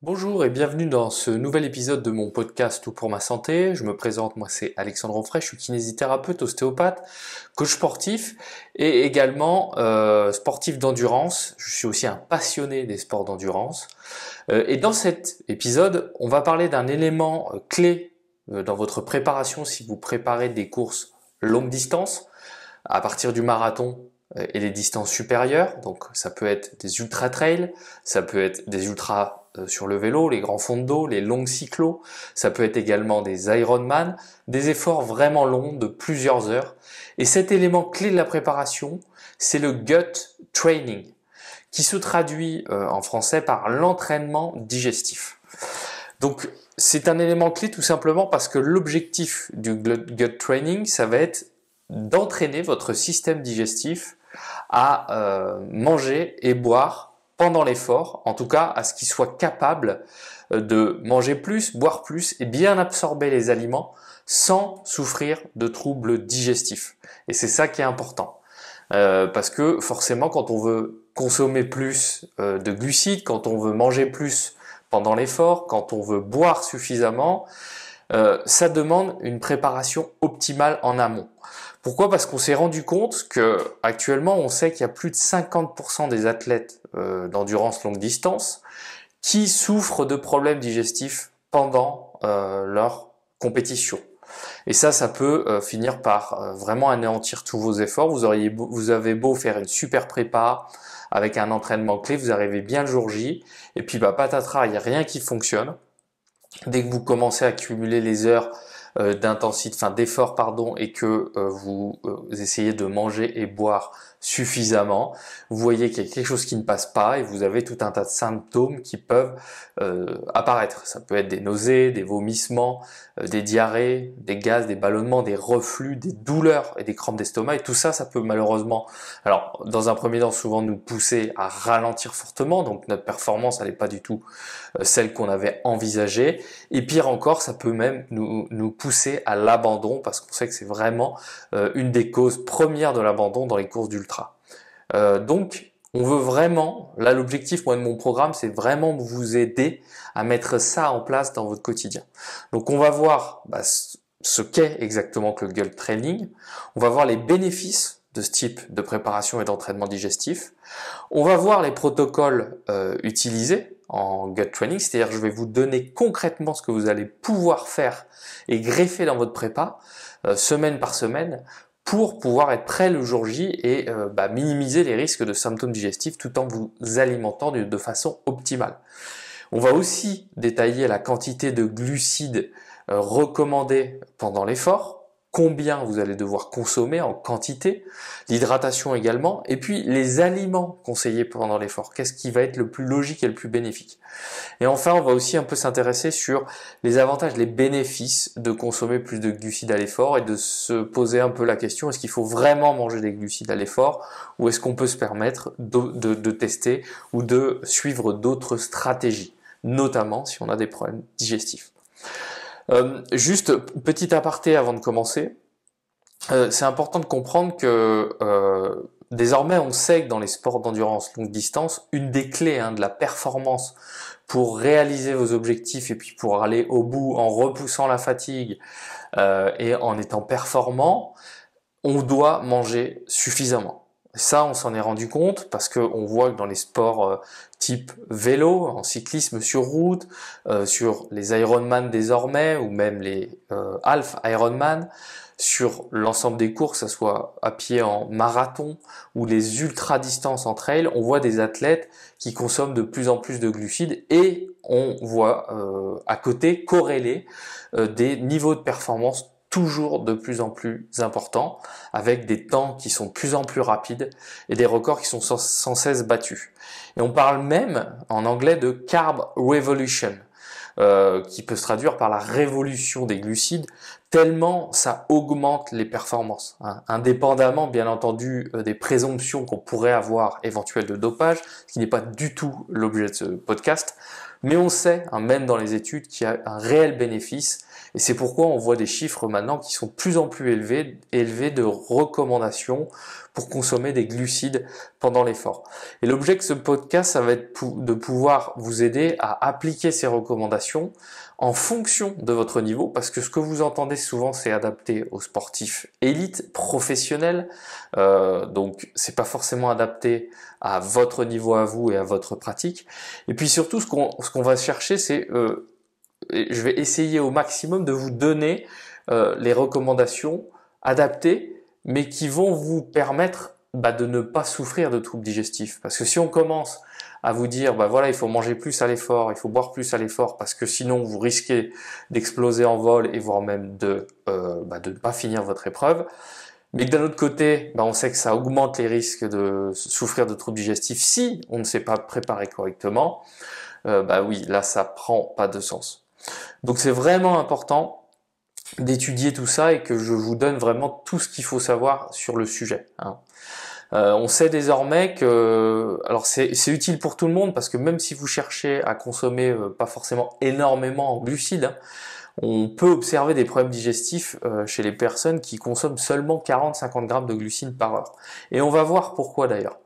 Bonjour et bienvenue dans ce nouvel épisode de mon podcast Tout pour ma santé. Je me présente, moi c'est Alexandre Onfray, je suis kinésithérapeute, ostéopathe, coach sportif et également sportif d'endurance. Je suis aussi un passionné des sports d'endurance. Et dans cet épisode, on va parler d'un élément clé dans votre préparation si vous préparez des courses longue distance, à partir du marathon et les distances supérieures. Donc ça peut être des ultra trails, ça peut être des ultras sur le vélo, les grands fonds de dos, les longues cyclos, ça peut être également des Ironman, des efforts vraiment longs de plusieurs heures. Et cet élément clé de la préparation, c'est le gut training, qui se traduit en français par l'entraînement digestif. Donc c'est un élément clé tout simplement parce que l'objectif du gut training, ça va être d'entraîner votre système digestif à manger et boire pendant l'effort, en tout cas à ce qu'il soit capable de manger plus, boire plus et bien absorber les aliments sans souffrir de troubles digestifs. Et c'est ça qui est important. Parce que forcément quand on veut consommer plus de glucides, quand on veut manger plus pendant l'effort, quand on veut boire suffisamment, ça demande une préparation optimale en amont. Pourquoi ? Parce qu'on s'est rendu compte que actuellement, on sait qu'il y a plus de 50% des athlètes d'endurance longue distance qui souffrent de problèmes digestifs pendant leur compétition. Et ça peut finir par vraiment anéantir tous vos efforts. Vous avez beau faire une super prépa avec un entraînement clé, vous arrivez bien le jour J, et puis patatras, il n'y a rien qui fonctionne. Dès que vous commencez à accumuler les heures d'effort et que vous essayez de manger et boire suffisamment, vous voyez qu'il y a quelque chose qui ne passe pas et vous avez tout un tas de symptômes qui peuvent apparaître. Ça peut être des nausées, des vomissements, des diarrhées, des gaz, des ballonnements, des reflux, des douleurs et des crampes d'estomac. Et tout ça, ça peut malheureusement, alors dans un premier temps, souvent nous pousser à ralentir fortement, donc notre performance elle n'est pas du tout celle qu'on avait envisagée. Et pire encore, ça peut même nous pousser à l'abandon parce qu'on sait que c'est vraiment une des causes premières de l'abandon dans les courses d'ultra. Donc, on veut vraiment, là l'objectif moi de mon programme, c'est vraiment vous aider à mettre ça en place dans votre quotidien. Donc on va voir ce qu'est exactement que le gut training, on va voir les bénéfices de ce type de préparation et d'entraînement digestif, on va voir les protocoles utilisés en gut training, c'est-à-dire je vais vous donner concrètement ce que vous allez pouvoir faire et greffer dans votre prépa semaine par semaine pour pouvoir être prêt le jour J et minimiser les risques de symptômes digestifs tout en vous alimentant de façon optimale. On va aussi détailler la quantité de glucides recommandés pendant l'effort, combien vous allez devoir consommer en quantité, l'hydratation également, et puis les aliments conseillés pendant l'effort. Qu'est-ce qui va être le plus logique et le plus bénéfique ? Et enfin, on va aussi un peu s'intéresser sur les avantages, les bénéfices de consommer plus de glucides à l'effort et de se poser un peu la question, est-ce qu'il faut vraiment manger des glucides à l'effort ou est-ce qu'on peut se permettre de tester ou de suivre d'autres stratégies, notamment si on a des problèmes digestifs. Juste petit aparté avant de commencer, c'est important de comprendre que désormais on sait que dans les sports d'endurance longue distance, une des clés de la performance pour réaliser vos objectifs et puis pour aller au bout en repoussant la fatigue et en étant performant, on doit manger suffisamment. Ça, on s'en est rendu compte parce qu'on voit que dans les sports type vélo, en cyclisme sur route, sur les Ironman désormais, ou même les half Ironman, sur l'ensemble des courses, que ce soit à pied en marathon ou les ultra-distances en trail, on voit des athlètes qui consomment de plus en plus de glucides et on voit à côté corréler des niveaux de performance toujours de plus en plus importants, avec des temps qui sont de plus en plus rapides et des records qui sont sans cesse battus. Et on parle même en anglais de carb revolution, qui peut se traduire par la révolution des glucides, tellement ça augmente les performances, indépendamment bien entendu des présomptions qu'on pourrait avoir éventuelles de dopage, ce qui n'est pas du tout l'objet de ce podcast. Mais on sait, hein, même dans les études, qu'il y a un réel bénéfice, et c'est pourquoi on voit des chiffres maintenant qui sont de plus en plus élevés de recommandations pour consommer des glucides pendant l'effort. Et l'objet de ce podcast, ça va être de pouvoir vous aider à appliquer ces recommandations en fonction de votre niveau, parce que ce que vous entendez souvent, c'est adapté aux sportifs élites, professionnels, donc c'est pas forcément adapté à votre niveau à vous et à votre pratique. Et puis surtout, ce qu'on va chercher, c'est, je vais essayer au maximum de vous donner les recommandations adaptées, mais qui vont vous permettre de ne pas souffrir de troubles digestifs. Parce que si on commence à vous dire, voilà, il faut manger plus à l'effort, il faut boire plus à l'effort, parce que sinon vous risquez d'exploser en vol et voire même de ne pas finir votre épreuve. Mais que d'un autre côté, on sait que ça augmente les risques de souffrir de troubles digestifs si on ne s'est pas préparé correctement. Oui, là ça prend pas de sens. Donc c'est vraiment important d'étudier tout ça et que je vous donne vraiment tout ce qu'il faut savoir sur le sujet, hein. On sait désormais que, alors c'est utile pour tout le monde parce que même si vous cherchez à consommer pas forcément énormément en glucides, hein, on peut observer des problèmes digestifs chez les personnes qui consomment seulement 40-50 grammes de glucides par heure. Et on va voir pourquoi d'ailleurs.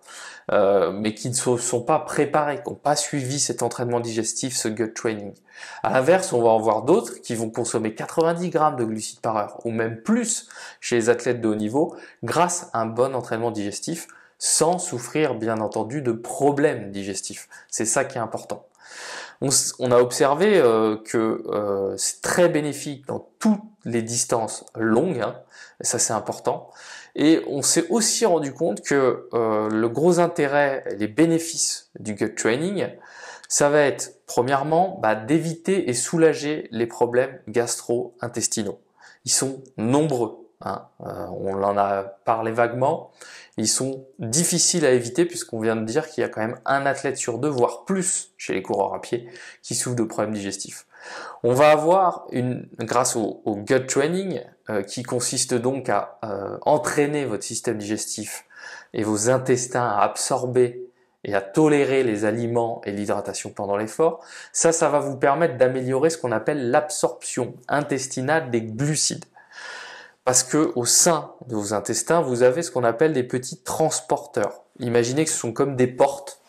Mais qui ne se sont pas préparés, qui n'ont pas suivi cet entraînement digestif, ce gut training. À l'inverse, on va en voir d'autres qui vont consommer 90 grammes de glucides par heure, ou même plus chez les athlètes de haut niveau, grâce à un bon entraînement digestif, sans souffrir bien entendu de problèmes digestifs. C'est ça qui est important. On a observé que c'est très bénéfique dans toutes les distances longues, hein, et ça c'est important. Et on s'est aussi rendu compte que le gros intérêt, les bénéfices du gut training, ça va être premièrement d'éviter et soulager les problèmes gastro-intestinaux. Ils sont nombreux, hein. On en a parlé vaguement. Ils sont difficiles à éviter puisqu'on vient de dire qu'il y a quand même un athlète sur deux, voire plus chez les coureurs à pied, qui souffrent de problèmes digestifs. On va avoir, grâce au gut training, qui consiste donc à entraîner votre système digestif et vos intestins à absorber et à tolérer les aliments et l'hydratation pendant l'effort, ça va vous permettre d'améliorer ce qu'on appelle l'absorption intestinale des glucides. Parce que au sein de vos intestins, vous avez ce qu'on appelle des petits transporteurs. Imaginez que ce sont comme des portes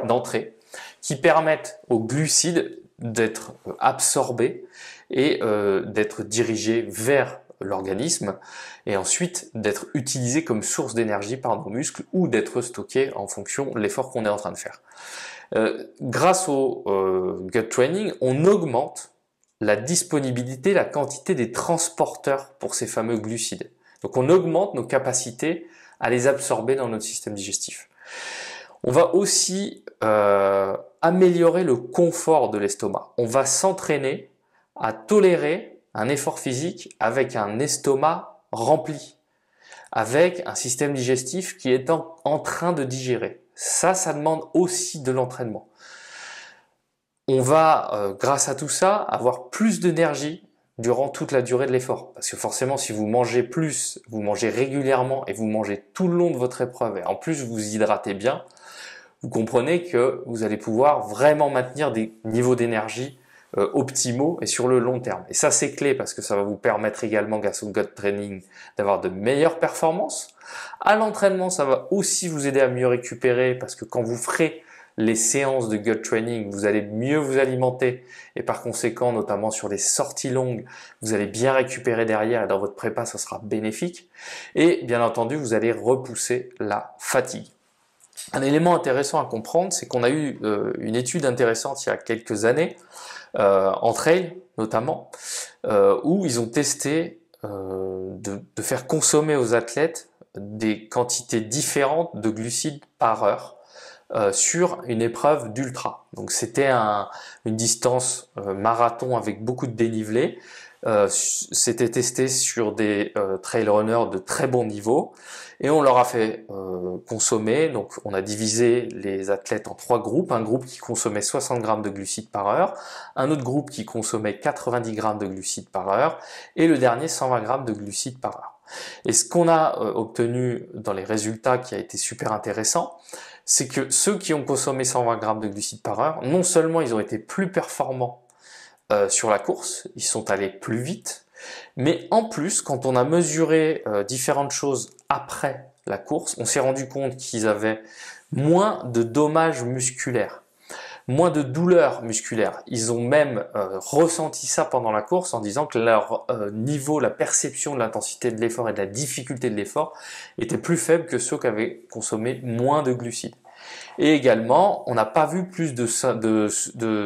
d'entrée qui permettent aux glucides d'être absorbés et d'être dirigés vers l'organisme et ensuite d'être utilisés comme source d'énergie par nos muscles ou d'être stockés en fonction de l'effort qu'on est en train de faire. Grâce au gut training, on augmente la disponibilité, la quantité des transporteurs pour ces fameux glucides. Donc on augmente nos capacités à les absorber dans notre système digestif. On va aussi améliorer le confort de l'estomac. On va s'entraîner à tolérer un effort physique avec un estomac rempli, avec un système digestif qui est en train de digérer. Ça demande aussi de l'entraînement. On va, grâce à tout ça, avoir plus d'énergie durant toute la durée de l'effort. Parce que forcément, si vous mangez plus, vous mangez régulièrement et vous mangez tout le long de votre épreuve, et en plus vous hydratez bien, vous comprenez que vous allez pouvoir vraiment maintenir des niveaux d'énergie optimaux et sur le long terme. Et ça, c'est clé parce que ça va vous permettre également, grâce au gut training, d'avoir de meilleures performances. À l'entraînement, ça va aussi vous aider à mieux récupérer parce que quand vous ferez les séances de gut training, vous allez mieux vous alimenter et par conséquent, notamment sur les sorties longues, vous allez bien récupérer derrière et dans votre prépa, ça sera bénéfique. Et bien entendu, vous allez repousser la fatigue. Un élément intéressant à comprendre, c'est qu'on a eu une étude intéressante il y a quelques années, en trail notamment, où ils ont testé de faire consommer aux athlètes des quantités différentes de glucides par heure sur une épreuve d'ultra. Donc c'était une distance marathon avec beaucoup de dénivelé. C'était testé sur des trail runners de très bon niveau et on leur a fait consommer, donc on a divisé les athlètes en 3 groupes, un groupe qui consommait 60 grammes de glucides par heure, un autre groupe qui consommait 90 grammes de glucides par heure et le dernier 120 grammes de glucides par heure. Et ce qu'on a obtenu dans les résultats qui a été super intéressant, c'est que ceux qui ont consommé 120 grammes de glucides par heure, non seulement ils ont été plus performants sur la course, ils sont allés plus vite, mais en plus, quand on a mesuré différentes choses après la course, on s'est rendu compte qu'ils avaient moins de dommages musculaires, moins de douleurs musculaires. Ils ont même ressenti ça pendant la course en disant que leur niveau, la perception de l'intensité de l'effort et de la difficulté de l'effort était plus faible que ceux qui avaient consommé moins de glucides. Et également, on n'a pas vu plus de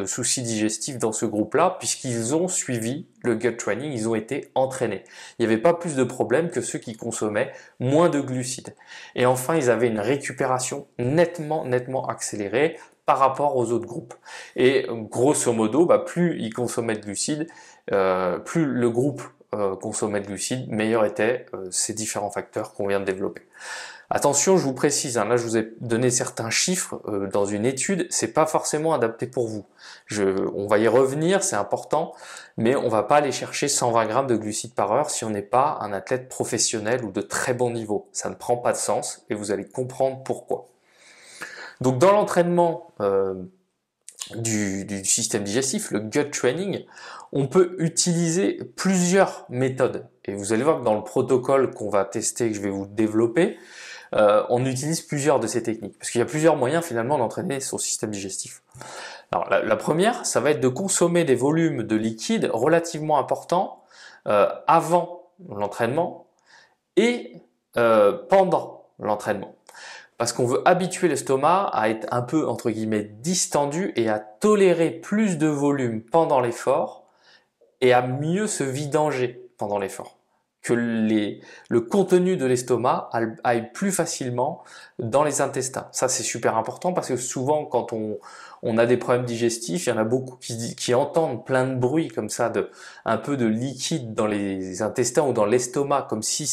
soucis digestifs dans ce groupe-là, puisqu'ils ont suivi le gut training, ils ont été entraînés. Il n'y avait pas plus de problèmes que ceux qui consommaient moins de glucides. Et enfin, ils avaient une récupération nettement accélérée par rapport aux autres groupes. Et grosso modo, plus ils consommaient de glucides, plus le groupe consommait de glucides, meilleurs étaient ces différents facteurs qu'on vient de développer. Attention, je vous précise, là je vous ai donné certains chiffres dans une étude, c'est pas forcément adapté pour vous. On va y revenir, c'est important, mais on va pas aller chercher 120 grammes de glucides par heure si on n'est pas un athlète professionnel ou de très bon niveau. Ça ne prend pas de sens et vous allez comprendre pourquoi. Donc dans l'entraînement du système digestif, le gut training, on peut utiliser plusieurs méthodes. Et vous allez voir que dans le protocole qu'on va tester, que je vais vous développer, on utilise plusieurs de ces techniques. Parce qu'il y a plusieurs moyens finalement d'entraîner son système digestif. Alors la première, ça va être de consommer des volumes de liquide relativement importants avant l'entraînement et pendant l'entraînement. Parce qu'on veut habituer l'estomac à être un peu, entre guillemets, distendu et à tolérer plus de volume pendant l'effort et à mieux se vidanger pendant l'effort. Que le contenu de l'estomac aille plus facilement dans les intestins. Ça, c'est super important parce que souvent, quand on a des problèmes digestifs, il y en a beaucoup qui entendent plein de bruit comme ça, un peu de liquide dans les intestins ou dans l'estomac, comme si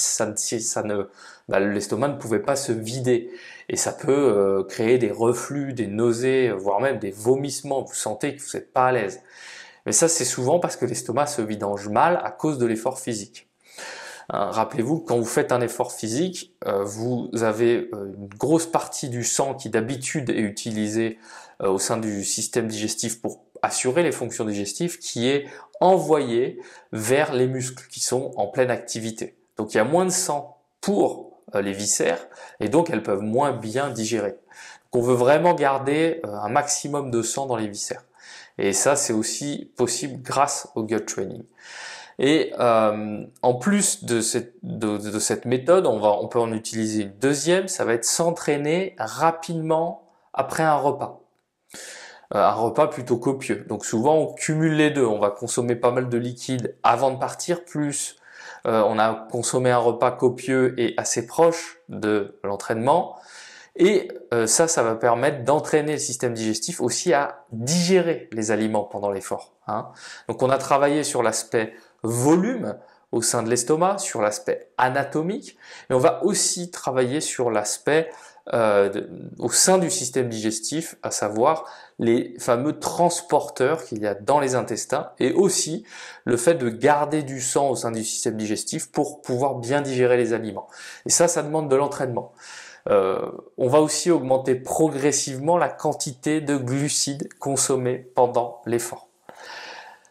l'estomac ne pouvait pas se vider. Et ça peut créer des reflux, des nausées, voire même des vomissements. Vous sentez que vous n'êtes pas à l'aise. Mais ça, c'est souvent parce que l'estomac se vidange mal à cause de l'effort physique. Rappelez-vous, quand vous faites un effort physique, vous avez une grosse partie du sang qui d'habitude est utilisée au sein du système digestif pour assurer les fonctions digestives, qui est envoyée vers les muscles qui sont en pleine activité. Donc il y a moins de sang pour les viscères et donc elles peuvent moins bien digérer. Donc on veut vraiment garder un maximum de sang dans les viscères. Et ça, c'est aussi possible grâce au gut training. Et en plus de cette méthode, on peut en utiliser une deuxième, ça va être s'entraîner rapidement après un repas. Un repas plutôt copieux. Donc souvent on cumule les deux, on va consommer pas mal de liquide avant de partir, plus on a consommé un repas copieux et assez proche de l'entraînement. Et ça va permettre d'entraîner le système digestif aussi à digérer les aliments pendant l'effort. Donc on a travaillé sur l'aspect volume au sein de l'estomac, sur l'aspect anatomique, et on va aussi travailler sur l'aspect au sein du système digestif, à savoir les fameux transporteurs qu'il y a dans les intestins, et aussi le fait de garder du sang au sein du système digestif pour pouvoir bien digérer les aliments. Et ça demande de l'entraînement. On va aussi augmenter progressivement la quantité de glucides consommés pendant l'effort.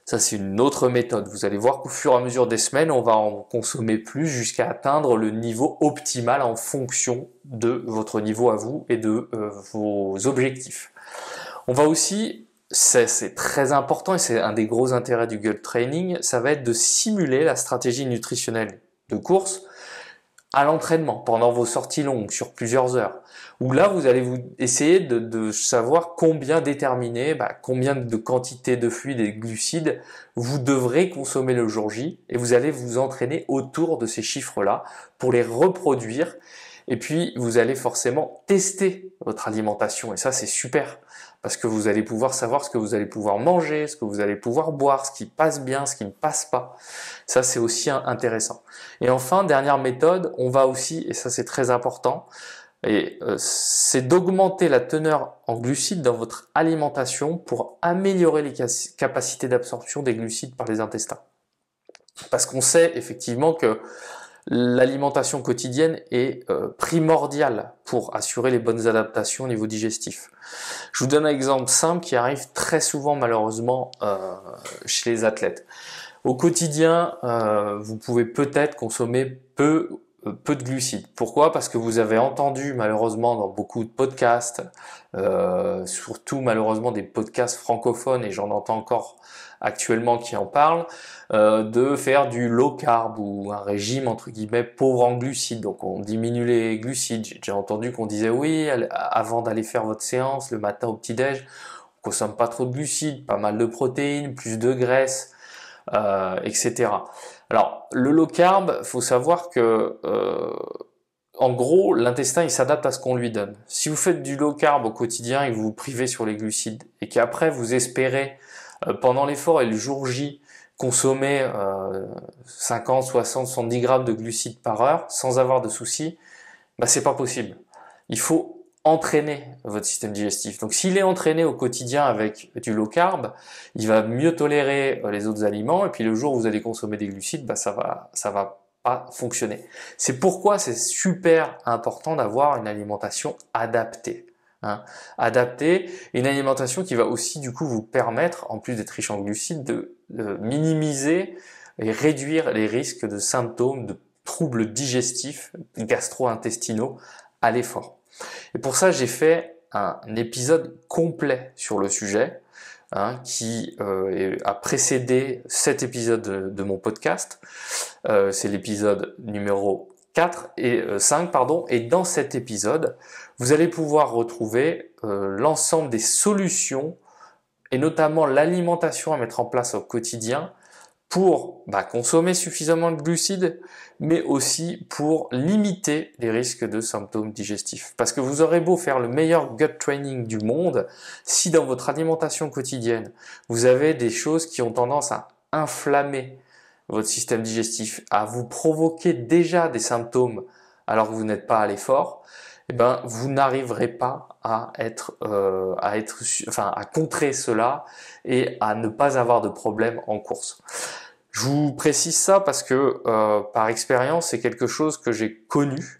Ça, c'est une autre méthode. Vous allez voir qu'au fur et à mesure des semaines, on va en consommer plus jusqu'à atteindre le niveau optimal en fonction de votre niveau à vous et de vos objectifs. On va aussi, c'est très important et c'est un des gros intérêts du gut training, ça va être de simuler la stratégie nutritionnelle de course à l'entraînement, pendant vos sorties longues, sur plusieurs heures, où là, vous allez essayer de savoir combien déterminer, combien de quantité de fluides et de glucides vous devrez consommer le jour J, et vous allez vous entraîner autour de ces chiffres-là pour les reproduire, et puis vous allez forcément tester votre alimentation, et ça c'est super, parce que vous allez pouvoir savoir ce que vous allez pouvoir manger, ce que vous allez pouvoir boire, ce qui passe bien, ce qui ne passe pas. Ça, c'est aussi intéressant. Et enfin, dernière méthode, on va aussi, et ça c'est très important, c'est d'augmenter la teneur en glucides dans votre alimentation pour améliorer les capacités d'absorption des glucides par les intestins. Parce qu'on sait effectivement que l'alimentation quotidienne est primordiale pour assurer les bonnes adaptations au niveau digestif. Je vous donne un exemple simple qui arrive très souvent malheureusement chez les athlètes. Au quotidien, vous pouvez peut-être consommer peu de glucides. Pourquoi? Parce que vous avez entendu malheureusement dans beaucoup de podcasts, surtout malheureusement des podcasts francophones, et j'en entends encore actuellement qui en parlent, de faire du low carb ou un régime entre guillemets pauvre en glucides. Donc on diminue les glucides. J'ai déjà entendu qu'on disait oui, avant d'aller faire votre séance le matin au petit-déj, on consomme pas trop de glucides, pas mal de protéines, plus de graisse, etc. Alors le low carb, faut savoir que en gros, l'intestin, il s'adapte à ce qu'on lui donne. Si vous faites du low carb au quotidien et que vous vous privez sur les glucides, et qu'après vous espérez, pendant l'effort et le jour J, consommer 50, 60, 70 grammes de glucides par heure sans avoir de soucis, bah c'est pas possible. Il faut entraîner votre système digestif. Donc s'il est entraîné au quotidien avec du low carb, il va mieux tolérer les autres aliments, et puis le jour où vous allez consommer des glucides, bah ça va pas fonctionner. C'est pourquoi c'est super important d'avoir une alimentation adaptée. Adaptée, une alimentation qui va aussi du coup vous permettre, en plus d'être riche en glucides, de minimiser et réduire les risques de symptômes de troubles digestifs, gastro-intestinaux à l'effort. Et pour ça, j'ai fait un épisode complet sur le sujet, qui a précédé cet épisode de mon podcast. C'est l'épisode numéro 4 et 5, pardon. Et dans cet épisode, vous allez pouvoir retrouver l'ensemble des solutions et notamment l'alimentation à mettre en place au quotidien pour consommer suffisamment de glucides, mais aussi pour limiter les risques de symptômes digestifs. Parce que vous aurez beau faire le meilleur gut training du monde, si dans votre alimentation quotidienne, vous avez des choses qui ont tendance à inflammer votre système digestif, à vous provoquer déjà des symptômes alors que vous n'êtes pas à l'effort, vous n'arriverez pas à contrer cela et à ne pas avoir de problème en course. Je vous précise ça parce que par expérience, c'est quelque chose que j'ai connu.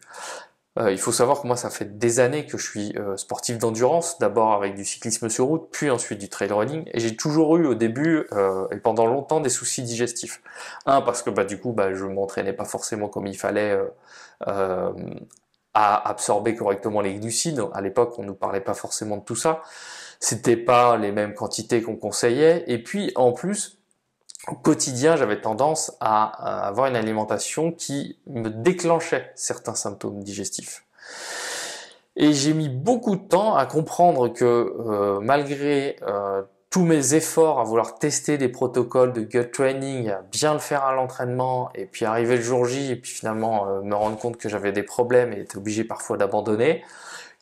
Il faut savoir que moi, ça fait des années que je suis sportif d'endurance, d'abord avec du cyclisme sur route, puis ensuite du trail running, et j'ai toujours eu au début et pendant longtemps des soucis digestifs. Parce que du coup, je m'entraînais pas forcément comme il fallait à absorber correctement les glucides. À l'époque, on nous parlait pas forcément de tout ça. C'était pas les mêmes quantités qu'on conseillait. Et puis, en plus, au quotidien, j'avais tendance à avoir une alimentation qui me déclenchait certains symptômes digestifs. Et j'ai mis beaucoup de temps à comprendre que malgré tous mes efforts à vouloir tester des protocoles de gut training, à bien le faire à l'entraînement, et puis arriver le jour J, et puis finalement me rendre compte que j'avais des problèmes et être obligé parfois d'abandonner,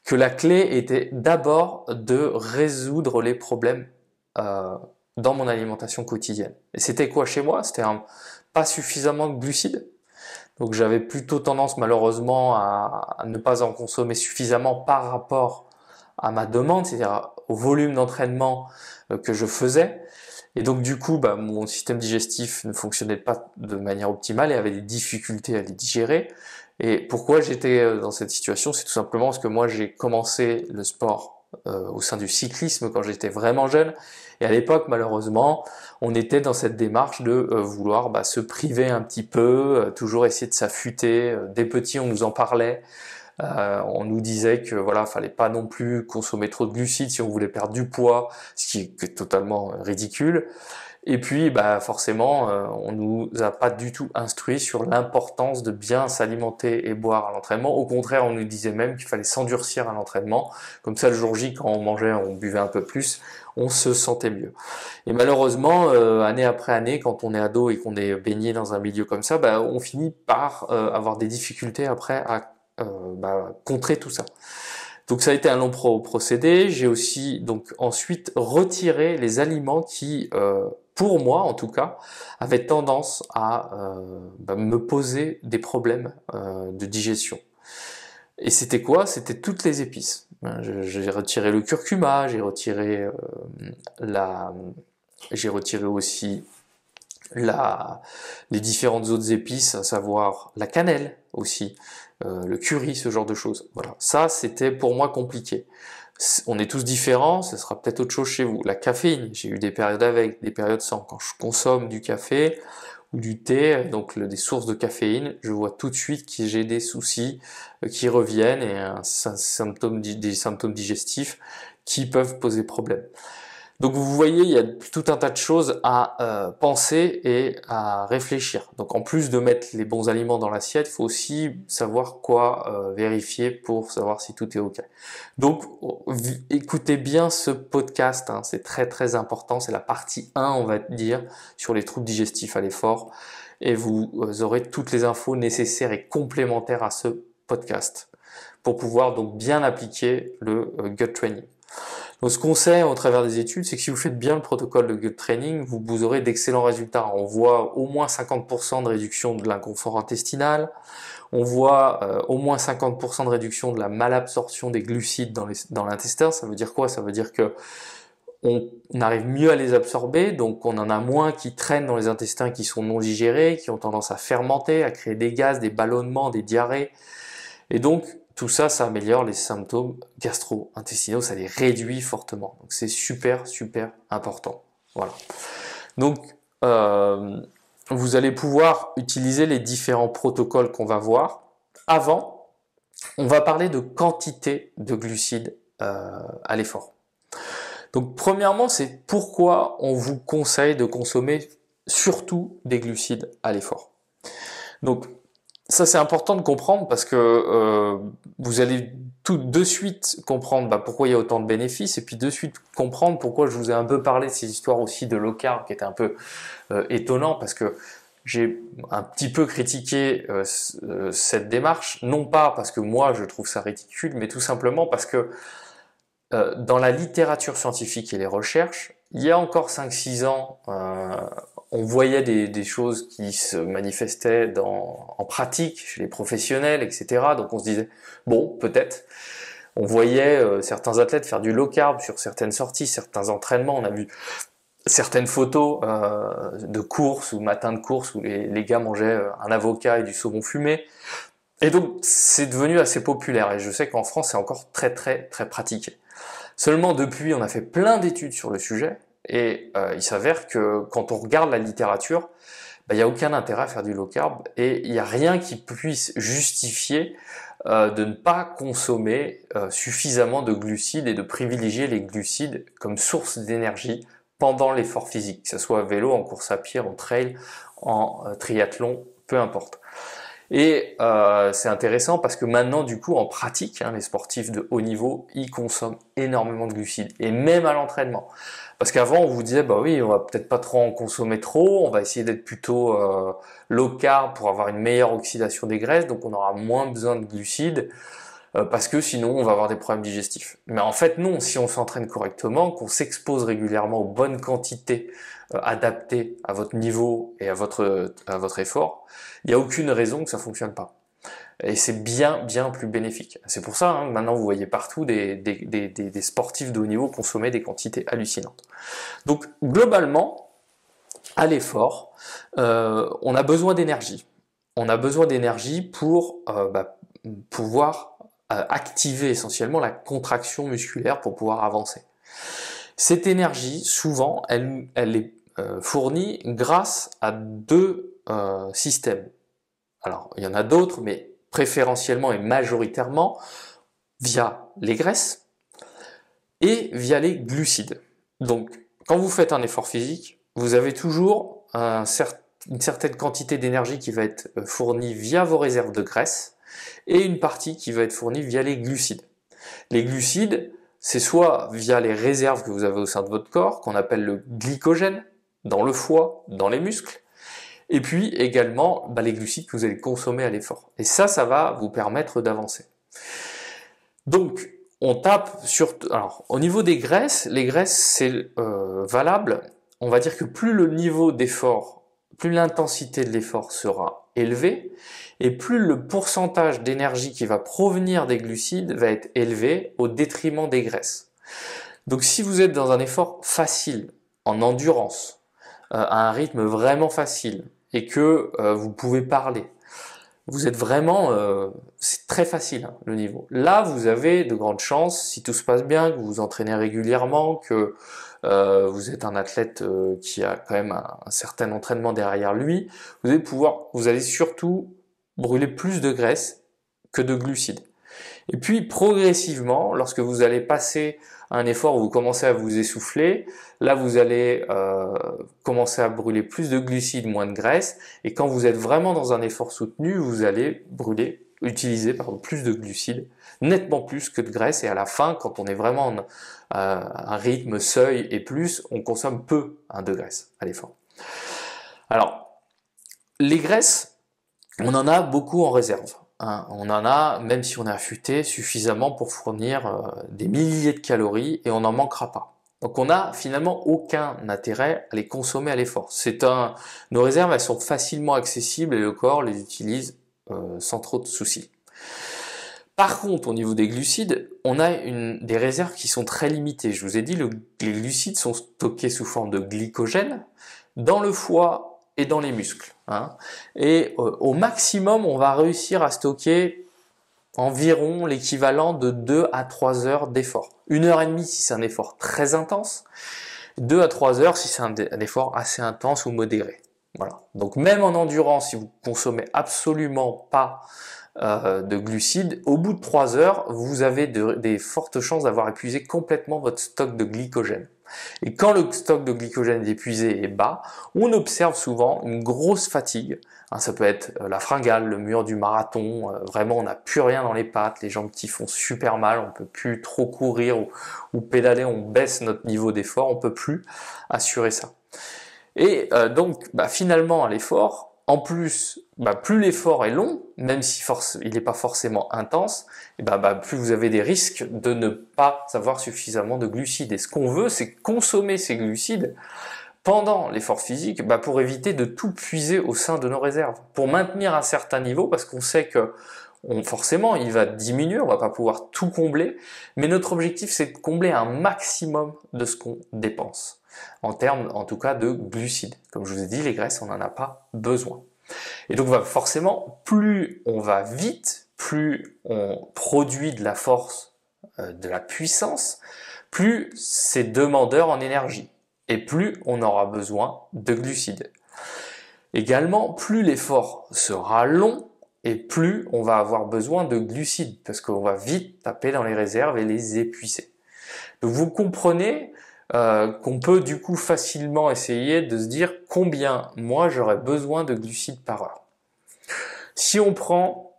que la clé était d'abord de résoudre les problèmes dans mon alimentation quotidienne. Et c'était quoi chez moi? C'était pas suffisamment de glucides. Donc j'avais plutôt tendance malheureusement à ne pas en consommer suffisamment par rapport à ma demande, c'est-à-dire au volume d'entraînement que je faisais. Et donc du coup, mon système digestif ne fonctionnait pas de manière optimale et avait des difficultés à les digérer. Et pourquoi j'étais dans cette situation? C'est tout simplement parce que moi j'ai commencé le sport au sein du cyclisme quand j'étais vraiment jeune. Et à l'époque, malheureusement, on était dans cette démarche de vouloir se priver un petit peu, toujours essayer de s'affûter. Dès petit, on nous en parlait. On nous disait que fallait pas non plus consommer trop de glucides si on voulait perdre du poids, ce qui est totalement ridicule. Et puis, forcément, on nous a pas du tout instruit sur l'importance de bien s'alimenter et boire à l'entraînement. Au contraire, on nous disait même qu'il fallait s'endurcir à l'entraînement. Comme ça, le jour J, quand on mangeait, on buvait un peu plus, on se sentait mieux. Et malheureusement, année après année, quand on est ado et qu'on est baigné dans un milieu comme ça, on finit par avoir des difficultés après à contrer tout ça. Donc ça a été un long procédé. J'ai aussi donc ensuite retiré les aliments qui, pour moi en tout cas, avaient tendance à me poser des problèmes de digestion. Et c'était quoi? C'était toutes les épices. J'ai retiré le curcuma, j'ai retiré aussi les différentes autres épices, à savoir la cannelle aussi, le curry, ce genre de choses. Voilà, ça c'était pour moi compliqué. On est tous différents, ce sera peut-être autre chose chez vous. La caféine, j'ai eu des périodes avec, des périodes sans. Quand je consomme du café ou du thé, donc des sources de caféine, je vois tout de suite que j'ai des soucis qui reviennent et des symptômes digestifs qui peuvent poser problème. Donc vous voyez, il y a tout un tas de choses à penser et à réfléchir. Donc en plus de mettre les bons aliments dans l'assiette, il faut aussi savoir quoi vérifier pour savoir si tout est OK. Donc écoutez bien ce podcast, hein, c'est très très important, c'est la partie 1 on va dire sur les troubles digestifs à l'effort et vous aurez toutes les infos nécessaires et complémentaires à ce podcast pour pouvoir donc bien appliquer le gut training. Donc, ce qu'on sait au travers des études, c'est que si vous faites bien le protocole de gut training, vous aurez d'excellents résultats. On voit au moins 50% de réduction de l'inconfort intestinal, on voit au moins 50% de réduction de la malabsorption des glucides dans l'intestin. Ça veut dire quoi? Ça veut dire que on arrive mieux à les absorber, donc on en a moins qui traînent dans les intestins qui sont non digérés, qui ont tendance à fermenter, à créer des gaz, des ballonnements, des diarrhées. Et donc, tout ça, ça améliore les symptômes gastro-intestinaux, ça les réduit fortement. Donc c'est super, super important. Voilà. Donc, vous allez pouvoir utiliser les différents protocoles qu'on va voir. Avant, on va parler de quantité de glucides à l'effort. Donc, premièrement, c'est pourquoi on vous conseille de consommer surtout des glucides à l'effort. Donc, ça c'est important de comprendre parce que vous allez tout de suite comprendre pourquoi il y a autant de bénéfices et puis de suite comprendre pourquoi je vous ai un peu parlé de ces histoires aussi de low carb qui étaient un peu étonnant parce que j'ai un petit peu critiqué cette démarche, non pas parce que moi je trouve ça ridicule, mais tout simplement parce que dans la littérature scientifique et les recherches, il y a encore 5-6 ans, on voyait des choses qui se manifestaient en pratique chez les professionnels, etc. Donc on se disait, bon, peut-être. On voyait certains athlètes faire du low carb sur certaines sorties, certains entraînements. On a vu certaines photos de courses ou matin de course où les gars mangeaient un avocat et du saumon fumé. Et donc c'est devenu assez populaire et je sais qu'en France c'est encore très très très pratiqué. Seulement depuis on a fait plein d'études sur le sujet et il s'avère que quand on regarde la littérature, il n'y a aucun intérêt à faire du low carb et il n'y a rien qui puisse justifier de ne pas consommer suffisamment de glucides et de privilégier les glucides comme source d'énergie pendant l'effort physique, que ce soit à vélo, en course à pied, en trail, en triathlon, peu importe. Et c'est intéressant parce que maintenant, du coup, en pratique, les sportifs de haut niveau, ils consomment énormément de glucides, et même à l'entraînement. Parce qu'avant, on vous disait, bah oui, on va peut-être pas trop en consommer trop, on va essayer d'être plutôt low carb pour avoir une meilleure oxydation des graisses, donc on aura moins besoin de glucides, parce que sinon on va avoir des problèmes digestifs. Mais en fait non, si on s'entraîne correctement, qu'on s'expose régulièrement aux bonnes quantités adaptées à votre niveau et à votre effort, il n'y a aucune raison que ça fonctionne pas. Et c'est bien plus bénéfique. C'est pour ça, maintenant vous voyez partout des sportifs de haut niveau consommer des quantités hallucinantes. Donc globalement, à l'effort, on a besoin d'énergie. On a besoin d'énergie pour pouvoir activer essentiellement la contraction musculaire pour pouvoir avancer. Cette énergie, souvent, elle est fournie grâce à deux systèmes. Alors, il y en a d'autres, mais préférentiellement et majoritairement via les graisses et via les glucides. Donc, quand vous faites un effort physique, vous avez toujours une certaine quantité d'énergie qui va être fournie via vos réserves de graisse et une partie qui va être fournie via les glucides. Les glucides, c'est soit via les réserves que vous avez au sein de votre corps, qu'on appelle le glycogène, dans le foie, dans les muscles, et puis également les glucides que vous allez consommer à l'effort. Et ça va vous permettre d'avancer. Donc, on tape sur... Alors, au niveau des graisses, les graisses, c'est valable. On va dire que plus le niveau d'effort, plus l'intensité de l'effort sera élevée, et plus le pourcentage d'énergie qui va provenir des glucides va être élevé au détriment des graisses. Donc si vous êtes dans un effort facile, en endurance, à un rythme vraiment facile et que vous pouvez parler, vous êtes vraiment, c'est très facile hein, le niveau. Là, vous avez de grandes chances, si tout se passe bien, que vous vous entraînez régulièrement, que vous êtes un athlète qui a quand même un certain entraînement derrière lui, vous allez surtout brûler plus de graisse que de glucides. Et puis progressivement, lorsque vous allez passer un effort où vous commencez à vous essouffler, là vous allez commencer à brûler plus de glucides, moins de graisse, et quand vous êtes vraiment dans un effort soutenu, vous allez utiliser plus de glucides, nettement plus que de graisse, et à la fin, quand on est vraiment en un rythme seuil et plus, on consomme peu de graisse à l'effort. Alors, les graisses, on en a beaucoup en réserve. On en a, même si on est affûté, suffisamment pour fournir des milliers de calories et on n'en manquera pas. Donc on n'a finalement aucun intérêt à les consommer à l'effort. Nos réserves, elles sont facilement accessibles et le corps les utilise sans trop de soucis. Par contre, au niveau des glucides, on a des réserves qui sont très limitées. Je vous ai dit, les glucides sont stockés sous forme de glycogène dans le foie et dans les muscles. Et au maximum, on va réussir à stocker environ l'équivalent de 2 à 3 heures d'effort. 1h30 si c'est un effort très intense, 2 à 3 heures si c'est un effort assez intense ou modéré. Voilà. Donc même en endurance, si vous consommez absolument pas de glucides, au bout de 3 heures, vous avez des fortes chances d'avoir épuisé complètement votre stock de glycogène. Et quand le stock de glycogène est épuisé et bas, on observe souvent une grosse fatigue. Ça peut être la fringale, le mur du marathon, vraiment on n'a plus rien dans les pattes, les jambes qui font super mal, on peut plus trop courir ou pédaler, on baisse notre niveau d'effort, on peut plus assurer ça. Et donc finalement à l'effort, en plus, plus l'effort est long, même si il n'est pas forcément intense, plus vous avez des risques de ne pas avoir suffisamment de glucides. Et ce qu'on veut, c'est consommer ces glucides pendant l'effort physique pour éviter de tout puiser au sein de nos réserves. Pour maintenir un certain niveau, parce qu'on sait que forcément il va diminuer, on va pas pouvoir tout combler, mais notre objectif c'est de combler un maximum de ce qu'on dépense. En termes, en tout cas, de glucides. Comme je vous ai dit, les graisses, on n'en a pas besoin. Et donc, forcément, plus on va vite, plus on produit de la force, de la puissance, plus c'est demandeur en énergie. Et plus on aura besoin de glucides. Également, plus l'effort sera long, et plus on va avoir besoin de glucides, parce qu'on va vite taper dans les réserves et les épuiser. Donc, vous comprenez qu'on peut du coup facilement essayer de se dire combien moi j'aurais besoin de glucides par heure. Si on prend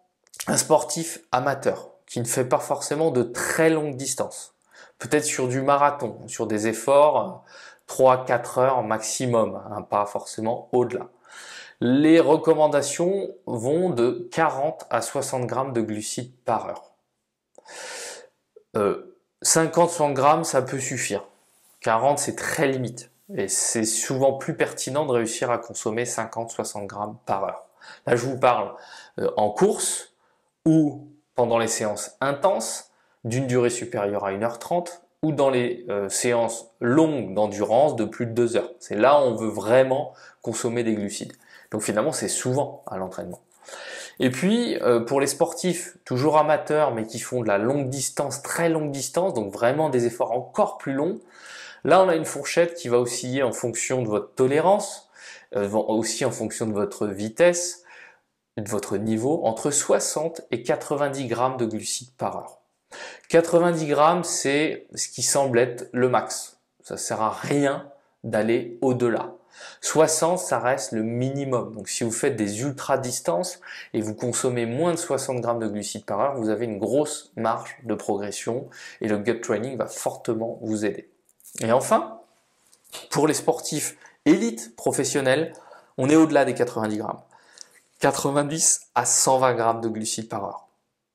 un sportif amateur qui ne fait pas forcément de très longues distances, peut-être sur du marathon, sur des efforts 3-4 heures maximum, pas forcément au-delà. Les recommandations vont de 40 à 60 grammes de glucides par heure. 50-100 grammes, ça peut suffire. 40, c'est très limite. Et c'est souvent plus pertinent de réussir à consommer 50-60 grammes par heure. Là, je vous parle en course ou pendant les séances intenses d'une durée supérieure à 1h30 ou dans les séances longues d'endurance de plus de 2 heures. C'est là où on veut vraiment consommer des glucides. Donc finalement, c'est souvent à l'entraînement. Et puis, pour les sportifs, toujours amateurs, mais qui font de la longue distance, très longue distance, donc vraiment des efforts encore plus longs, là, on a une fourchette qui va osciller en fonction de votre tolérance, aussi en fonction de votre vitesse, de votre niveau, entre 60 et 90 grammes de glucides par heure. 90 grammes, c'est ce qui semble être le max. Ça sert à rien d'aller au-delà. 60, ça reste le minimum. Donc si vous faites des ultra-distances et vous consommez moins de 60 grammes de glucides par heure, vous avez une grosse marge de progression et le gut training va fortement vous aider. Et enfin, pour les sportifs élites professionnels, on est au-delà des 90 grammes. 90 à 120 grammes de glucides par heure.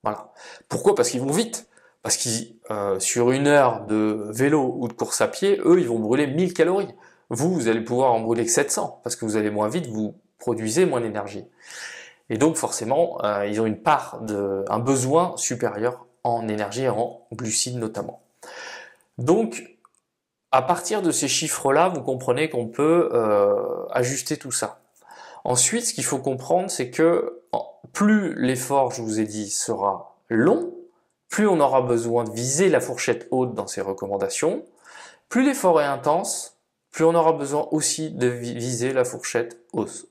Voilà. Pourquoi ? Parce qu'ils vont vite. Parce que sur 1 heure de vélo ou de course à pied, eux, ils vont brûler 1000 calories. Vous allez pouvoir en brûler que 700 parce que vous allez moins vite, vous produisez moins d'énergie. Et donc forcément, ils ont un besoin supérieur en énergie et en glucides notamment. Donc, À partir de ces chiffres-là, vous comprenez qu'on peut ajuster tout ça. Ensuite, ce qu'il faut comprendre, c'est que plus l'effort, je vous ai dit, sera long, plus on aura besoin de viser la fourchette haute dans ces recommandations, plus l'effort est intense, plus on aura besoin aussi de viser la fourchette haute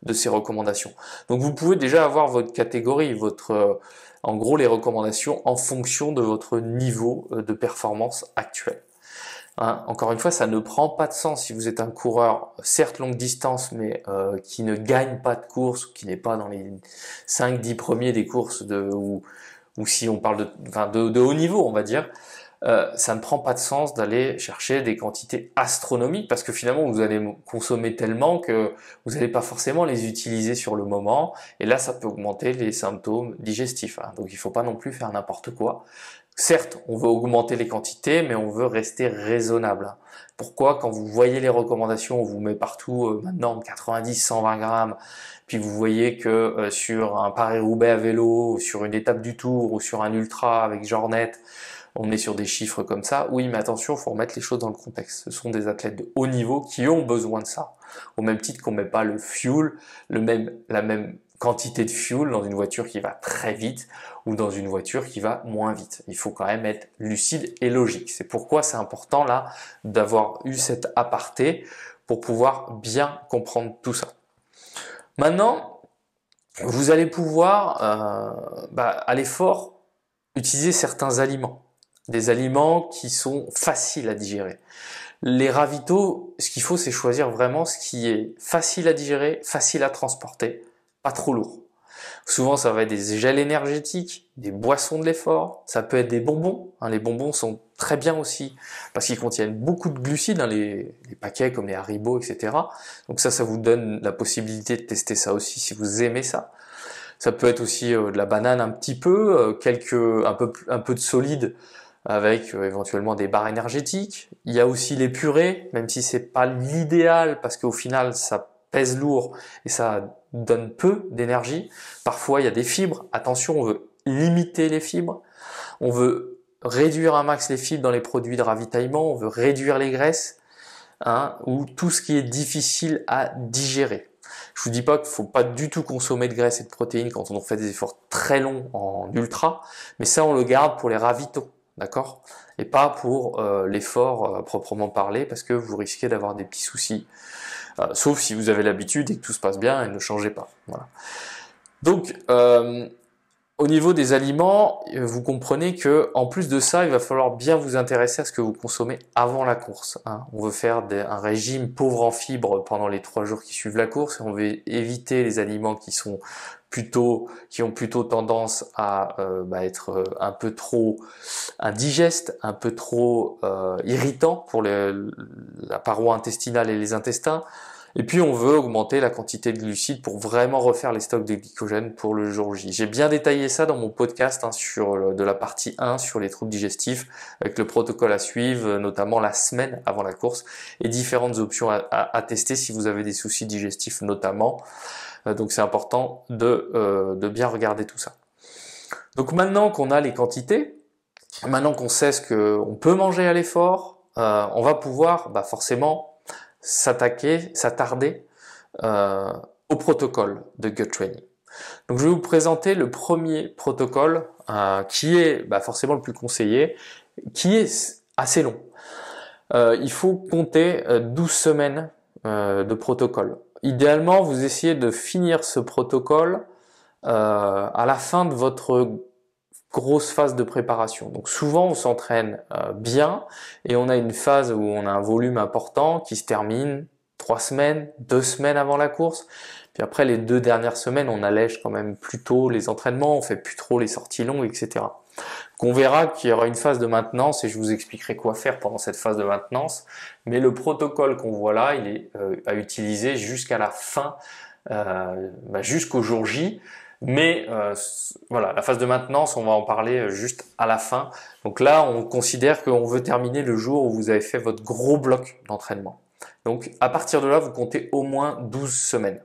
de ces recommandations. Donc vous pouvez déjà avoir votre catégorie, en gros les recommandations en fonction de votre niveau de performance actuel. Hein, encore une fois, ça ne prend pas de sens si vous êtes un coureur, certes longue distance, mais qui ne gagne pas de course, ou qui n'est pas dans les 5-10 premiers des courses, ou si on parle de haut niveau, on va dire, ça ne prend pas de sens d'aller chercher des quantités astronomiques, parce que finalement, vous allez consommer tellement que vous n'allez pas forcément les utiliser sur le moment, et là, ça peut augmenter les symptômes digestifs. Hein, donc il ne faut pas non plus faire n'importe quoi. Certes, on veut augmenter les quantités, mais on veut rester raisonnable. Pourquoi? Quand vous voyez les recommandations, on vous met partout maintenant 90, 120 grammes, puis vous voyez que sur un Paris-Roubaix à vélo, ou sur une étape du Tour, ou sur un ultra avec Jornet, on est sur des chiffres comme ça. Oui, mais attention, il faut remettre les choses dans le contexte. Ce sont des athlètes de haut niveau qui ont besoin de ça. Au même titre qu'on ne met pas le fuel, la même quantité de fuel dans une voiture qui va très vite ou dans une voiture qui va moins vite. Il faut quand même être lucide et logique. C'est pourquoi c'est important là d'avoir eu cet aparté pour pouvoir bien comprendre tout ça. Maintenant, vous allez pouvoir à l'effort utiliser certains aliments. Des aliments qui sont faciles à digérer. Les ravitaux, ce qu'il faut, c'est choisir vraiment ce qui est facile à digérer, facile à transporter, pas trop lourd. Souvent, ça va être des gels énergétiques, des boissons de l'effort, ça peut être des bonbons. Hein, les bonbons sont très bien aussi, parce qu'ils contiennent beaucoup de glucides, hein, les paquets comme les Haribo, etc. Donc ça vous donne la possibilité de tester ça aussi si vous aimez ça. Ça peut être aussi de la banane un petit peu, un peu de solide, avec éventuellement des barres énergétiques. Il y a aussi les purées, même si c'est pas l'idéal parce qu'au final ça pèse lourd et ça donne peu d'énergie. Parfois il y a des fibres. Attention, on veut limiter les fibres. On veut réduire un max les fibres dans les produits de ravitaillement. On veut réduire les graisses, hein, ou tout ce qui est difficile à digérer. Je vous dis pas qu'il faut pas du tout consommer de graisse et de protéines quand on fait des efforts très longs en ultra, mais ça on le garde pour les ravitaux. D'accord? Et pas pour l'effort proprement parlé, parce que vous risquez d'avoir des petits soucis. Sauf si vous avez l'habitude et que tout se passe bien et ne changez pas. Voilà. Donc, au niveau des aliments, vous comprenez que en plus de ça, il va falloir bien vous intéresser à ce que vous consommez avant la course. Hein. On veut faire un régime pauvre en fibres pendant les 3 jours qui suivent la course, et on veut éviter les aliments qui ont plutôt tendance à être un peu trop indigestes, un peu trop irritants pour la paroi intestinale et les intestins. Et puis on veut augmenter la quantité de glucides pour vraiment refaire les stocks de glycogène pour le jour J. J'ai bien détaillé ça dans mon podcast de la partie 1 sur les troubles digestifs, avec le protocole à suivre, notamment la semaine avant la course, et différentes options à tester si vous avez des soucis digestifs notamment. Donc c'est important de bien regarder tout ça. Donc maintenant qu'on a les quantités, maintenant qu'on sait ce qu'on peut manger à l'effort, on va pouvoir forcément s'attarder au protocole de gut training. Donc je vais vous présenter le premier protocole qui est forcément le plus conseillé, qui est assez long. Il faut compter 12 semaines de protocole. Idéalement, vous essayez de finir ce protocole à la fin de votre grosse phase de préparation. Donc souvent on s'entraîne bien et on a une phase où on a un volume important qui se termine 3 semaines, 2 semaines avant la course. Puis après les 2 dernières semaines, on allège quand même plutôt les entraînements, on fait plus trop les sorties longues, etc. Donc on verra qu'il y aura une phase de maintenance et je vous expliquerai quoi faire pendant cette phase de maintenance. Mais le protocole qu'on voit là, il est à utiliser jusqu'à la fin, jusqu'au jour J. Mais voilà, la phase de maintenance, on va en parler juste à la fin. Donc là, on considère qu'on veut terminer le jour où vous avez fait votre gros bloc d'entraînement. Donc à partir de là, vous comptez au moins 12 semaines.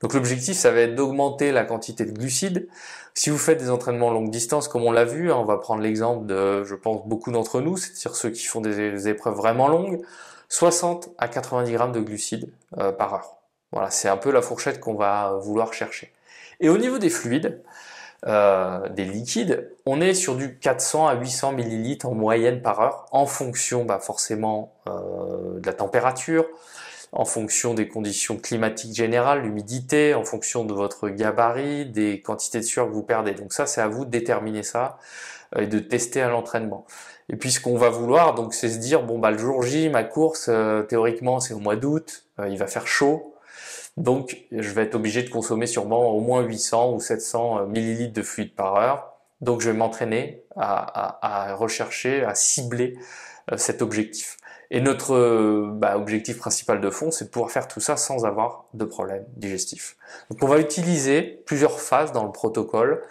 Donc l'objectif, ça va être d'augmenter la quantité de glucides. Si vous faites des entraînements longue distance, comme on l'a vu, hein, on va prendre l'exemple de, je pense, beaucoup d'entre nous, c'est-à-dire ceux qui font des épreuves vraiment longues, 60 à 90 grammes de glucides par heure. Voilà, c'est un peu la fourchette qu'on va vouloir chercher. Et au niveau des fluides, des liquides, on est sur du 400 à 800 millilitres en moyenne par heure, en fonction forcément de la température, en fonction des conditions climatiques générales, l'humidité, en fonction de votre gabarit, des quantités de sueur que vous perdez. Donc ça, c'est à vous de déterminer ça et de tester à l'entraînement. Et puis ce qu'on va vouloir, donc, c'est se dire, bon bah le jour J, ma course, théoriquement, c'est au mois d'août, il va faire chaud. Donc, je vais être obligé de consommer sûrement au moins 800 ou 700 millilitres de fluide par heure. Donc, je vais m'entraîner à rechercher, à cibler cet objectif. Et notre objectif principal de fond, c'est de pouvoir faire tout ça sans avoir de problème digestif. Donc, on va utiliser plusieurs phases dans le protocole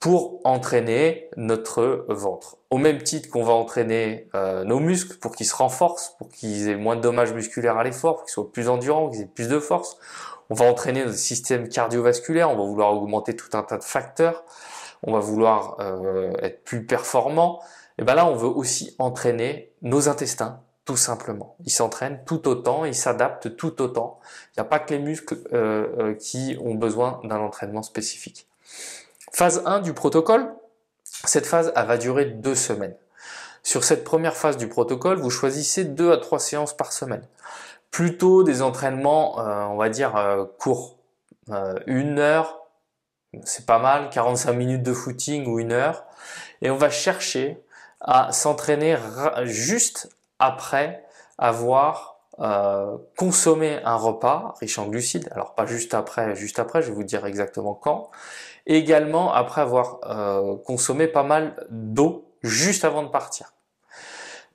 pour entraîner notre ventre. Au même titre qu'on va entraîner nos muscles pour qu'ils se renforcent, pour qu'ils aient moins de dommages musculaires à l'effort, pour qu'ils soient plus endurants, qu'ils aient plus de force. On va entraîner notre système cardiovasculaire, on va vouloir augmenter tout un tas de facteurs, on va vouloir être plus performant. Et ben là, on veut aussi entraîner nos intestins, tout simplement. Ils s'entraînent tout autant, ils s'adaptent tout autant. Il n'y a pas que les muscles qui ont besoin d'un entraînement spécifique. Phase 1 du protocole, cette phase elle va durer 2 semaines. Sur cette première phase du protocole, vous choisissez 2 à 3 séances par semaine. Plutôt des entraînements, on va dire, courts. 1 heure, c'est pas mal, 45 minutes de footing ou 1 heure. Et on va chercher à s'entraîner juste après avoir consommé un repas riche en glucides. Alors pas juste après, je vais vous dire exactement quand. Et également après avoir consommé pas mal d'eau juste avant de partir.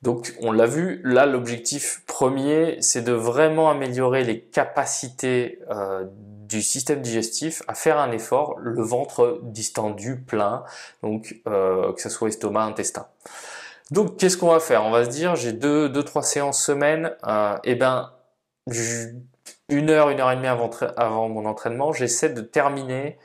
Donc on l'a vu, là l'objectif premier, c'est de vraiment améliorer les capacités du système digestif à faire un effort, le ventre distendu, plein, donc que ce soit estomac, intestin. Donc qu'est-ce qu'on va faire? On va se dire, j'ai 2-3 séances semaine, et ben 1 heure, 1 heure et demie avant mon entraînement, j'essaie de terminer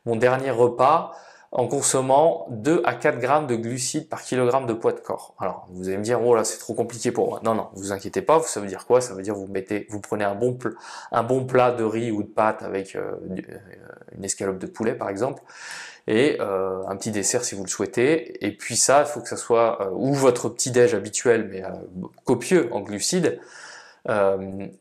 mon dernier repas en consommant 2 à 4 grammes de glucides par kilogramme de poids de corps. Alors, vous allez me dire, oh là, c'est trop compliqué pour moi. Non, non, vous inquiétez pas, ça veut dire quoi? Ça veut dire vous prenez un bon plat de riz ou de pâtes avec une escalope de poulet, par exemple, et un petit dessert si vous le souhaitez. Et puis ça, il faut que ça soit ou votre petit-déj habituel, mais copieux en glucides.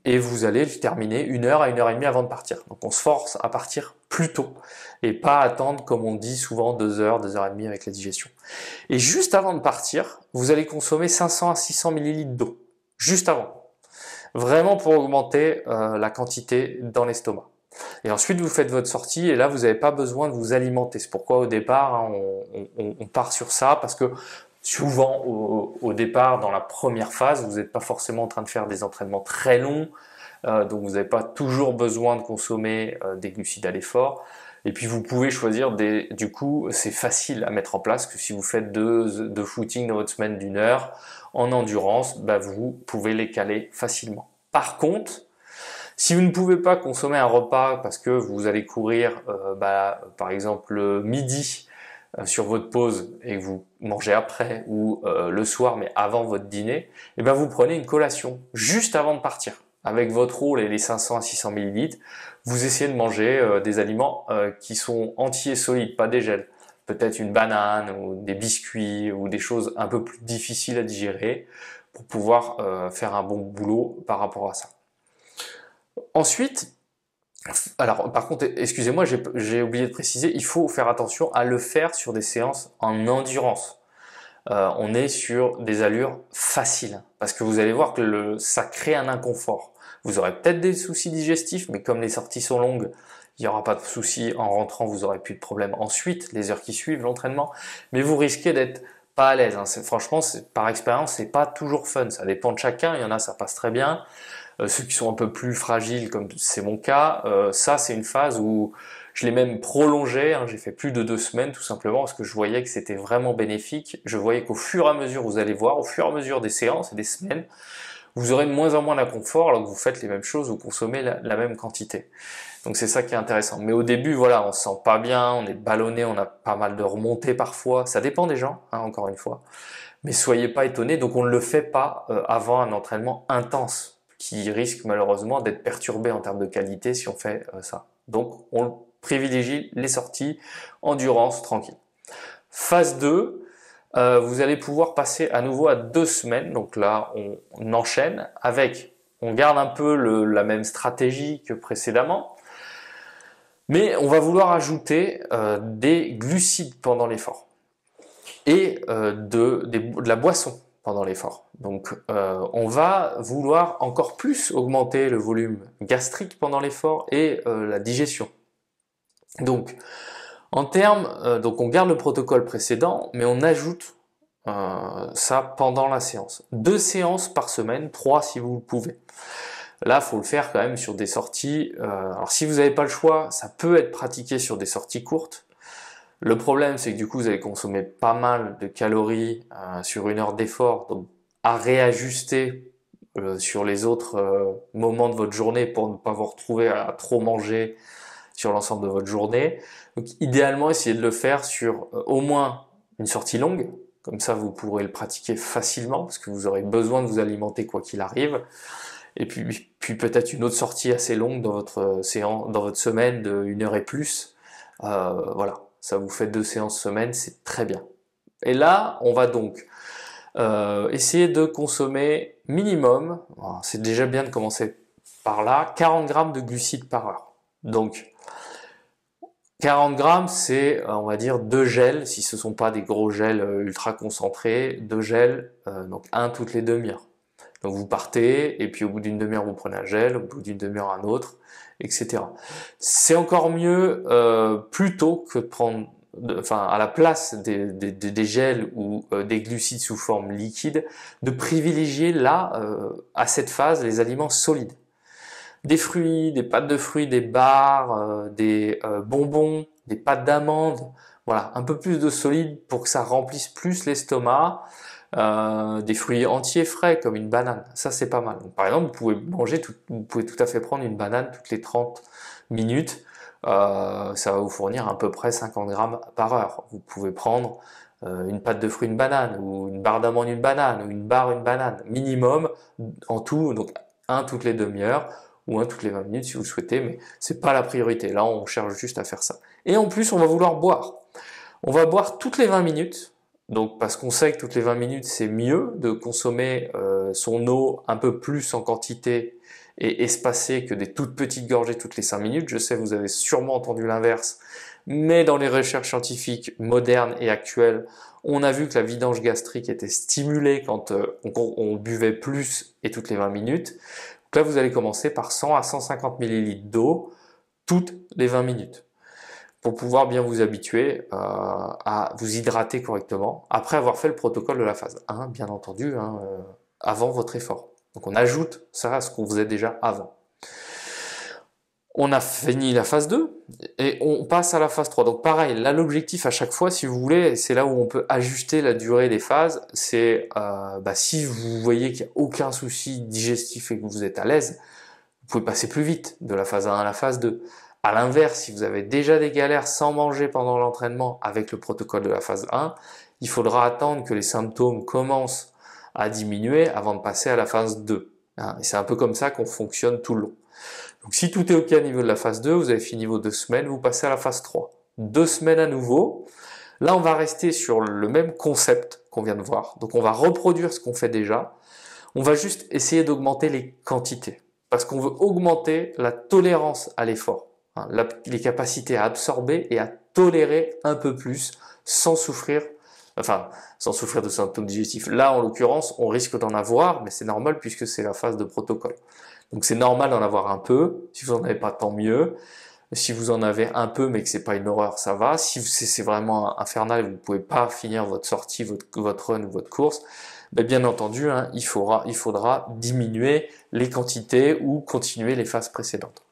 Et vous allez le terminer 1 heure à 1 heure et demie avant de partir. Donc on se force à partir plus tôt et pas attendre, comme on dit souvent, 2 heures, 2 heures et demie avec la digestion. Et juste avant de partir, vous allez consommer 500 à 600 millilitres d'eau. Juste avant. Vraiment pour augmenter la quantité dans l'estomac. Et ensuite, vous faites votre sortie et là, vous n'avez pas besoin de vous alimenter. C'est pourquoi au départ, hein, on part sur ça parce que souvent, au départ, dans la première phase, vous n'êtes pas forcément en train de faire des entraînements très longs, donc vous n'avez pas toujours besoin de consommer des glucides à l'effort. Et puis vous pouvez choisir du coup, c'est facile à mettre en place, que si vous faites deux footings dans votre semaine d'1 heure en endurance, vous pouvez les caler facilement. Par contre, si vous ne pouvez pas consommer un repas parce que vous allez courir, par exemple le midi, sur votre pause et que vous mangez après ou le soir mais avant votre dîner, et vous prenez une collation juste avant de partir. Avec votre rôle et les 500 à 600 millilitres, vous essayez de manger des aliments qui sont entiers, solides, pas des gels. Peut-être une banane ou des biscuits ou des choses un peu plus difficiles à digérer pour pouvoir faire un bon boulot par rapport à ça. Ensuite, alors, par contre, excusez-moi, j'ai oublié de préciser, il faut faire attention à le faire sur des séances en endurance. On est sur des allures faciles, parce que vous allez voir que ça crée un inconfort. Vous aurez peut-être des soucis digestifs, mais comme les sorties sont longues, il n'y aura pas de soucis. En rentrant, vous n'aurez plus de problème ensuite, les heures qui suivent l'entraînement, mais vous risquez d'être pas à l'aise. Hein. Franchement, par expérience, c'est pas toujours fun. Ça dépend de chacun. Il y en a, ça passe très bien. Ceux qui sont un peu plus fragiles, comme c'est mon cas, ça c'est une phase où je l'ai même prolongé, hein, j'ai fait plus de 2 semaines tout simplement parce que je voyais que c'était vraiment bénéfique. Je voyais qu'au fur et à mesure, vous allez voir, au fur et à mesure des séances et des semaines, vous aurez de moins en moins d'inconfort alors que vous faites les mêmes choses, vous consommez la même quantité. Donc c'est ça qui est intéressant. Mais au début, voilà, on se sent pas bien, on est ballonné, on a pas mal de remontées parfois. Ça dépend des gens, hein, encore une fois. Mais soyez pas étonnés, donc on ne le fait pas avant un entraînement intense qui risque malheureusement d'être perturbé en termes de qualité si on fait ça. Donc on privilégie les sorties endurance tranquille. Phase 2, vous allez pouvoir passer à nouveau à 2 semaines. Donc là, on enchaîne avec, on garde un peu la même stratégie que précédemment, mais on va vouloir ajouter des glucides pendant l'effort et de la boisson pendant l'effort. Donc on va vouloir encore plus augmenter le volume gastrique pendant l'effort et la digestion. Donc en termes, donc on garde le protocole précédent, mais on ajoute ça pendant la séance. 2 séances par semaine, 3 si vous le pouvez. Là, faut le faire quand même sur des sorties. Alors si vous n'avez pas le choix, ça peut être pratiqué sur des sorties courtes. Le problème, c'est que du coup, vous allez consommer pas mal de calories sur une heure d'effort, donc à réajuster sur les autres moments de votre journée pour ne pas vous retrouver à trop manger sur l'ensemble de votre journée. Donc idéalement, essayez de le faire sur au moins une sortie longue, comme ça vous pourrez le pratiquer facilement, parce que vous aurez besoin de vous alimenter quoi qu'il arrive. Et puis peut-être une autre sortie assez longue dans votre séance, dans votre semaine de 1 heure et plus. Voilà. Ça vous fait 2 séances semaine, c'est très bien. Et là, on va donc essayer de consommer minimum, c'est déjà bien de commencer par là, 40 grammes de glucides par heure. Donc, 40 grammes, c'est, on va dire, 2 gels, si ce ne sont pas des gros gels ultra concentrés, 2 gels, donc un toutes les demi-heures. Donc vous partez, et puis au bout d'une demi-heure, vous prenez un gel, au bout d'une demi-heure, un autre, etc. C'est encore mieux plus tôt que de prendre, à la place des gels ou des glucides sous forme liquide, de privilégier là, à cette phase, les aliments solides. Des fruits, des pâtes de fruits, des bars, des bonbons, des pâtes d'amandes, voilà, un peu plus de solide pour que ça remplisse plus l'estomac. Des fruits entiers frais comme une banane, ça c'est pas mal. Donc, par exemple, vous pouvez tout à fait prendre une banane toutes les 30 minutes, ça va vous fournir à peu près 50 grammes par heure. Vous pouvez prendre une pâte de fruits, une banane, ou une barre d'amande, une banane, ou une barre, une banane, minimum en tout, donc un toutes les demi-heures, ou un toutes les 20 minutes si vous le souhaitez, mais c'est pas la priorité. Là, on cherche juste à faire ça. Et en plus, on va vouloir boire. On va boire toutes les 20 minutes. Donc parce qu'on sait que toutes les 20 minutes, c'est mieux de consommer son eau un peu plus en quantité et espacée que des toutes petites gorgées toutes les 5 minutes. Je sais, vous avez sûrement entendu l'inverse, mais dans les recherches scientifiques modernes et actuelles, on a vu que la vidange gastrique était stimulée quand on buvait plus et toutes les 20 minutes. Donc là, vous allez commencer par 100 à 150 ml d'eau toutes les 20 minutes, pour pouvoir bien vous habituer à vous hydrater correctement, après avoir fait le protocole de la phase 1, bien entendu, avant votre effort. Donc on ajoute ça à ce qu'on faisait déjà avant. On a fini la phase 2, et on passe à la phase 3. Donc pareil, là l'objectif à chaque fois, si vous voulez, c'est là où on peut ajuster la durée des phases, c'est si vous voyez qu'il n'y a aucun souci digestif et que vous êtes à l'aise, vous pouvez passer plus vite de la phase 1 à la phase 2. À l'inverse, si vous avez déjà des galères sans manger pendant l'entraînement avec le protocole de la phase 1, il faudra attendre que les symptômes commencent à diminuer avant de passer à la phase 2. Et c'est un peu comme ça qu'on fonctionne tout le long. Donc si tout est OK au niveau de la phase 2, vous avez fini vos 2 semaines, vous passez à la phase 3. 2 semaines à nouveau. Là, on va rester sur le même concept qu'on vient de voir. Donc on va reproduire ce qu'on fait déjà. On va juste essayer d'augmenter les quantités, parce qu'on veut augmenter la tolérance à l'effort. Les capacités à absorber et à tolérer un peu plus sans souffrir de symptômes digestifs. Là, en l'occurrence, on risque d'en avoir, mais c'est normal puisque c'est la phase de protocole. Donc c'est normal d'en avoir un peu. Si vous n'en avez pas, tant mieux. Si vous en avez un peu, mais que c'est pas une horreur, ça va. Si c'est vraiment infernal et vous ne pouvez pas finir votre sortie, votre run ou votre course, bien entendu, il faudra diminuer les quantités ou continuer les phases précédentes.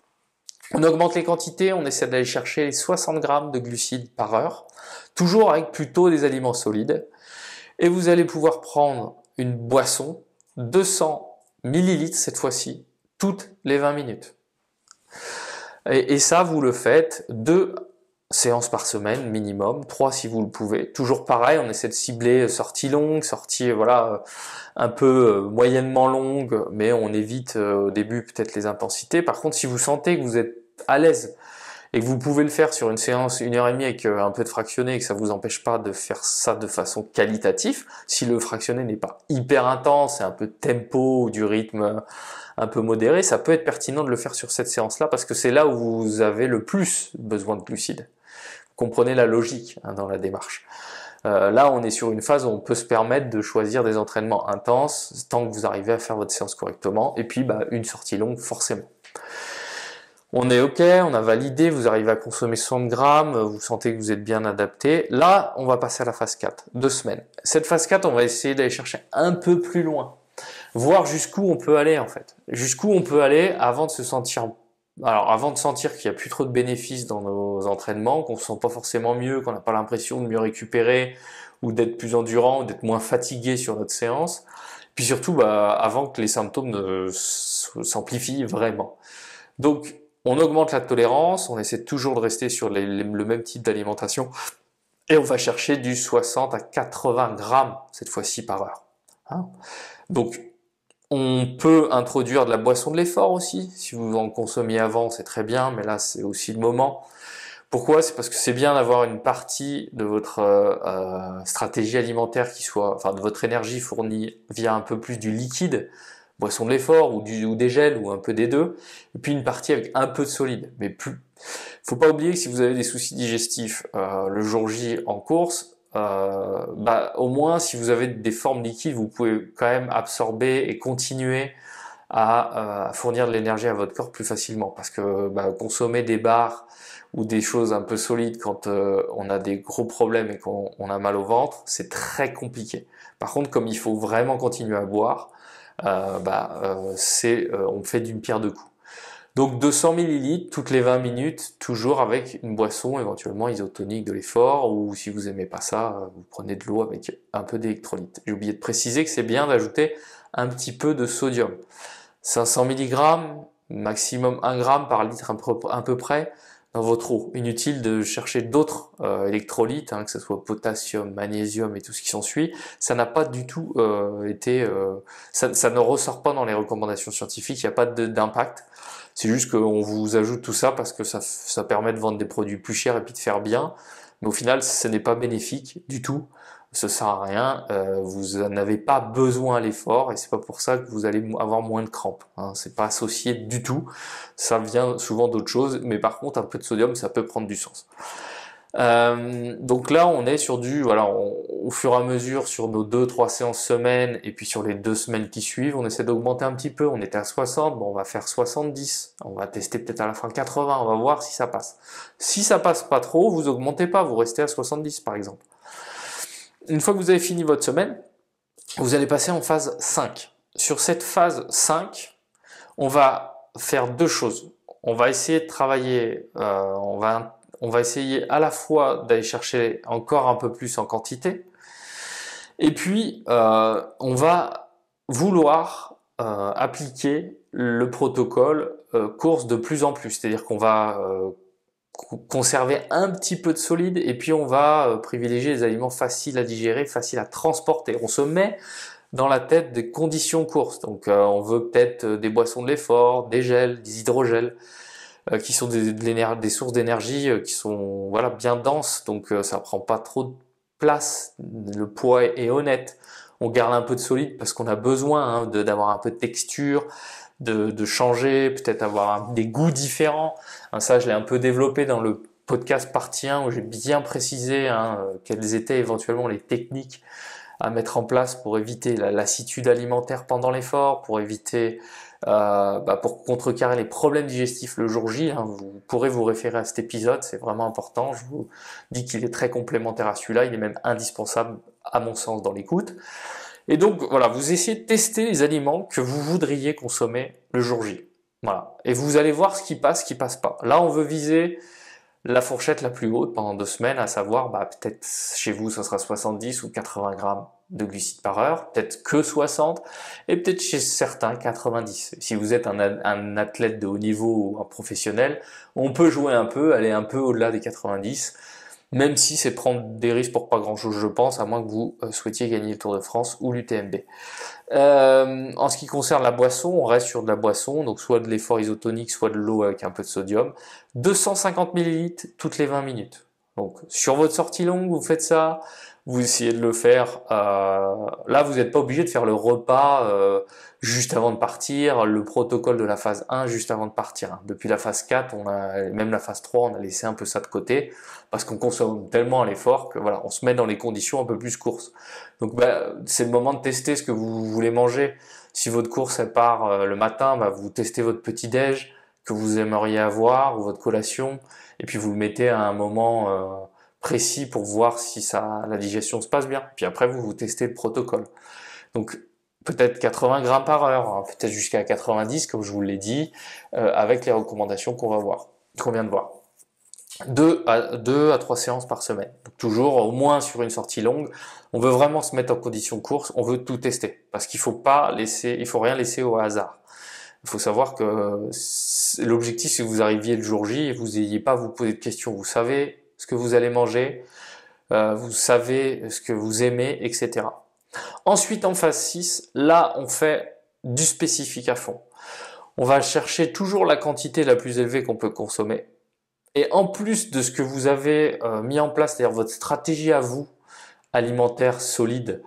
On augmente les quantités, on essaie d'aller chercher les 60 grammes de glucides par heure, toujours avec plutôt des aliments solides. Et vous allez pouvoir prendre une boisson, 200 millilitres cette fois-ci, toutes les 20 minutes. Et ça, vous le faites 2 séances par semaine minimum, 3 si vous le pouvez. Toujours pareil, on essaie de cibler sorties longues, sorties un peu moyennement longues, mais on évite au début peut-être les intensités. Par contre, si vous sentez que vous êtes à l'aise et que vous pouvez le faire sur une séance 1h30 avec un peu de fractionné et que ça vous empêche pas de faire ça de façon qualitative, si le fractionné n'est pas hyper intense, c'est un peu de tempo ou du rythme un peu modéré, ça peut être pertinent de le faire sur cette séance-là parce que c'est là où vous avez le plus besoin de glucides. Vous comprenez la logique dans la démarche. Là, on est sur une phase où on peut se permettre de choisir des entraînements intenses tant que vous arrivez à faire votre séance correctement et puis une sortie longue forcément. On est OK, on a validé, vous arrivez à consommer 60 grammes, vous sentez que vous êtes bien adapté. Là, on va passer à la phase 4, 2 semaines. Cette phase 4, on va essayer d'aller chercher un peu plus loin, voir jusqu'où on peut aller en fait. Jusqu'où on peut aller avant de se sentir... Alors, avant de sentir qu'il n'y a plus trop de bénéfices dans nos entraînements, qu'on ne se sent pas forcément mieux, qu'on n'a pas l'impression de mieux récupérer, ou d'être plus endurant, ou d'être moins fatigué sur notre séance. Puis surtout, avant que les symptômes ne s'amplifient vraiment. Donc, on augmente la tolérance, on essaie toujours de rester sur le même type d'alimentation et on va chercher du 60 à 80 grammes cette fois-ci par heure. Donc, on peut introduire de la boisson de l'effort aussi. Si vous en consommiez avant, c'est très bien, mais là, c'est aussi le moment. Pourquoi? C'est parce que c'est bien d'avoir une partie de votre stratégie alimentaire de votre énergie fournie via un peu plus du liquide, boisson de l'effort ou des gels ou un peu des deux, et puis une partie avec un peu de solide. Mais faut pas oublier que si vous avez des soucis digestifs le jour J en course, au moins si vous avez des formes liquides, vous pouvez quand même absorber et continuer à fournir de l'énergie à votre corps plus facilement, parce que consommer des barres ou des choses un peu solides quand on a des gros problèmes et qu'on a mal au ventre, c'est très compliqué. Par contre, comme il faut vraiment continuer à boire, on fait d'une pierre deux coups. Donc 200 ml toutes les 20 minutes, toujours avec une boisson éventuellement isotonique de l'effort, ou si vous aimez pas ça, vous prenez de l'eau avec un peu d'électrolyte. J'ai oublié de préciser que c'est bien d'ajouter un petit peu de sodium. 500 mg, maximum 1 g par litre à peu près dans votre eau. Inutile de chercher d'autres électrolytes, que ce soit potassium, magnésium et tout ce qui s'ensuit. Ça n'a pas du tout ça ne ressort pas dans les recommandations scientifiques, il n'y a pas d'impact. C'est juste qu'on vous ajoute tout ça parce que ça permet de vendre des produits plus chers et puis de faire bien. Mais au final, ce n'est pas bénéfique du tout. Ça sert à rien. Vous n'avez pas besoin à l'effort et c'est pas pour ça que vous allez avoir moins de crampes. C'est pas associé du tout. Ça vient souvent d'autres choses. Mais par contre, un peu de sodium, ça peut prendre du sens. Donc là, on est sur au fur et à mesure sur nos 2-3 séances semaine et puis sur les 2 semaines qui suivent, on essaie d'augmenter un petit peu. On était à 60, on va faire 70. On va tester peut-être à la fin 80. On va voir si ça passe. Si ça passe pas trop, vous augmentez pas, vous restez à 70 par exemple. Une fois que vous avez fini votre semaine, vous allez passer en phase 5. Sur cette phase 5, on va faire 2 choses. On va essayer de travailler, on va essayer à la fois d'aller chercher encore un peu plus en quantité, et puis on va vouloir appliquer le protocole course de plus en plus, c'est-à-dire qu'on va conserver un petit peu de solide et puis on va privilégier les aliments faciles à digérer, faciles à transporter. On se met dans la tête des conditions courses, donc on veut peut-être des boissons de l'effort, des gels, des hydrogels, qui sont des sources d'énergie qui sont bien denses, donc ça prend pas trop de place, le poids est honnête, on garde un peu de solide parce qu'on a besoin d'avoir un peu de texture, de changer, peut-être avoir des goûts différents. Ça je l'ai un peu développé dans le podcast partie 1 où j'ai bien précisé quelles étaient éventuellement les techniques à mettre en place pour éviter la lassitude alimentaire pendant l'effort, pour éviter pour contrecarrer les problèmes digestifs le jour J. Vous pourrez vous référer à cet épisode, c'est vraiment important. Je vous dis qu'il est très complémentaire à celui-là, il est même indispensable à mon sens dans l'écoute. Et donc voilà, vous essayez de tester les aliments que vous voudriez consommer le jour J. Voilà, et vous allez voir ce qui passe pas. Là, on veut viser la fourchette la plus haute pendant 2 semaines, à savoir peut-être chez vous, ça sera 70 ou 80 grammes de glucides par heure, peut-être que 60, et peut-être chez certains 90. Si vous êtes un athlète de haut niveau ou un professionnel, on peut jouer un peu, aller un peu au-delà des 90, même si c'est prendre des risques pour pas grand-chose, je pense, à moins que vous souhaitiez gagner le Tour de France ou l'UTMB. En ce qui concerne la boisson, on reste sur de la boisson, donc soit de l'effort isotonique, soit de l'eau avec un peu de sodium. 250 ml toutes les 20 minutes. Donc sur votre sortie longue, vous faites ça, vous essayez de le faire. Là, vous n'êtes pas obligé de faire le repas juste avant de partir, le protocole de la phase 1 juste avant de partir. Hein. Depuis la phase 4, même la phase 3, on a laissé un peu ça de côté parce qu'on consomme tellement à l'effort que voilà, on se met dans les conditions un peu plus courses. Donc c'est le moment de tester ce que vous voulez manger. Si votre course elle part le matin, vous testez votre petit-déj que vous aimeriez avoir ou votre collation et puis vous le mettez à un moment précis pour voir si la digestion se passe bien. Puis après, vous testez le protocole. Donc, peut-être 80 grammes par heure, hein, peut-être jusqu'à 90, comme je vous l'ai dit, avec les recommandations qu'on vient de voir. 2 à 3 séances par semaine. Donc, toujours, au moins sur une sortie longue, on veut vraiment se mettre en condition course, on veut tout tester. Parce qu'il faut rien laisser au hasard. Il faut savoir que l'objectif, c'est que vous arriviez le jour J et vous n'ayez pas à vous poser de questions. Vous savez ce que vous allez manger, vous savez ce que vous aimez, etc. Ensuite, en phase 6, là, on fait du spécifique à fond. On va chercher toujours la quantité la plus élevée qu'on peut consommer. Et en plus de ce que vous avez mis en place, c'est-à-dire votre stratégie à vous, alimentaire solide,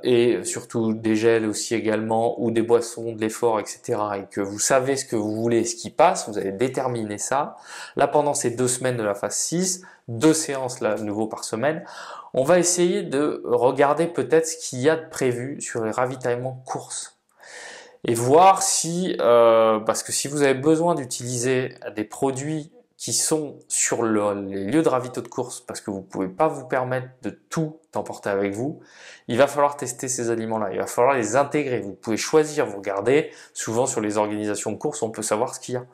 et surtout des gels aussi également, ou des boissons, de l'effort, etc. et que vous savez ce que vous voulez, ce qui passe, vous avez déterminé ça. Là, pendant ces 2 semaines de la phase 6, 2 séances là, nouveau par semaine, on va essayer de regarder peut-être ce qu'il y a de prévu sur les ravitaillements courses. Et voir si, parce que si vous avez besoin d'utiliser des produits qui sont sur les lieux de ravito de course, parce que vous ne pouvez pas vous permettre de tout emporter avec vous, il va falloir tester ces aliments-là, il va falloir les intégrer. Vous pouvez choisir, vous regardez, souvent sur les organisations de course, on peut savoir ce qu'il y a.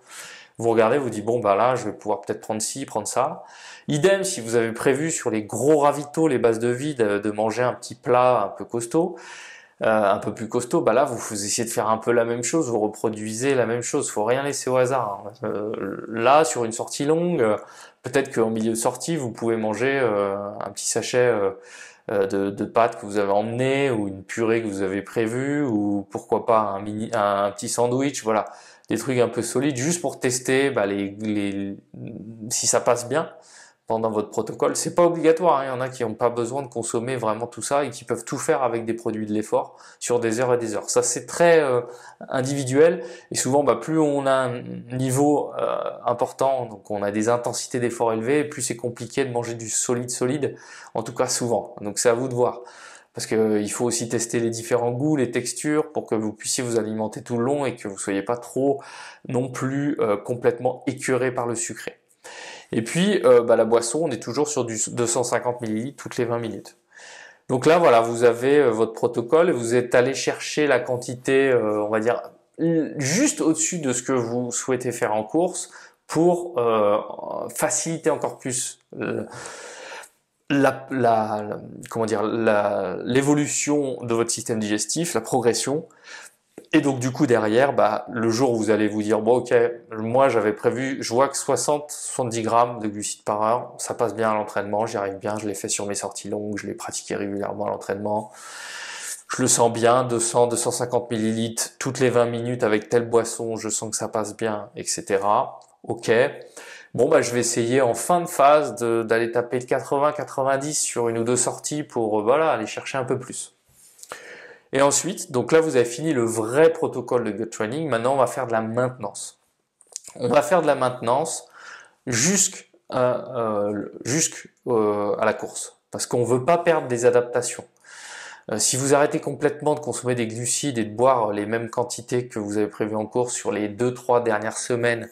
Vous regardez, vous dites, bon, là, je vais pouvoir peut-être prendre ci, prendre ça. Idem, si vous avez prévu sur les gros ravitaux, les bases de vide, de manger un petit plat un peu costaud, un peu plus costaud, là vous essayez de faire un peu la même chose, vous reproduisez la même chose, faut rien laisser au hasard. Hein. Là sur une sortie longue, peut-être qu'en milieu de sortie vous pouvez manger un petit sachet de pâtes que vous avez emmené ou une purée que vous avez prévue ou pourquoi pas un petit sandwich, voilà, des trucs un peu solides juste pour tester si ça passe bien pendant votre protocole. C'est pas obligatoire, hein. Il y en a qui n'ont pas besoin de consommer vraiment tout ça et qui peuvent tout faire avec des produits de l'effort sur des heures et des heures. Ça c'est très individuel et souvent plus on a un niveau important, donc on a des intensités d'effort élevées, plus c'est compliqué de manger du solide, en tout cas souvent. Donc c'est à vous de voir. Parce que il faut aussi tester les différents goûts, les textures, pour que vous puissiez vous alimenter tout le long et que vous soyez pas trop non plus complètement écœuré par le sucré. Et puis, la boisson, on est toujours sur du 250 ml toutes les 20 minutes. Donc là, voilà, vous avez votre protocole et vous êtes allé chercher la quantité, on va dire, juste au-dessus de ce que vous souhaitez faire en course pour faciliter encore plus l'évolution de votre système digestif, la progression. Et donc du coup derrière, le jour où vous allez vous dire bon ok, moi j'avais prévu, je vois que 60-70 grammes de glucides par heure, ça passe bien à l'entraînement, j'y arrive bien, je l'ai fait sur mes sorties longues, je l'ai pratiqué régulièrement à l'entraînement, je le sens bien, 200-250 millilitres toutes les 20 minutes avec telle boisson, je sens que ça passe bien, etc. Ok, bon je vais essayer en fin de phase d'aller taper le 80-90 sur une ou deux sorties pour aller chercher un peu plus. Et ensuite, donc là vous avez fini le vrai protocole de gut training, maintenant on va faire de la maintenance. On va faire de la maintenance jusqu'à la course, parce qu'on ne veut pas perdre des adaptations. Si vous arrêtez complètement de consommer des glucides et de boire les mêmes quantités que vous avez prévues en course sur les 2-3 dernières semaines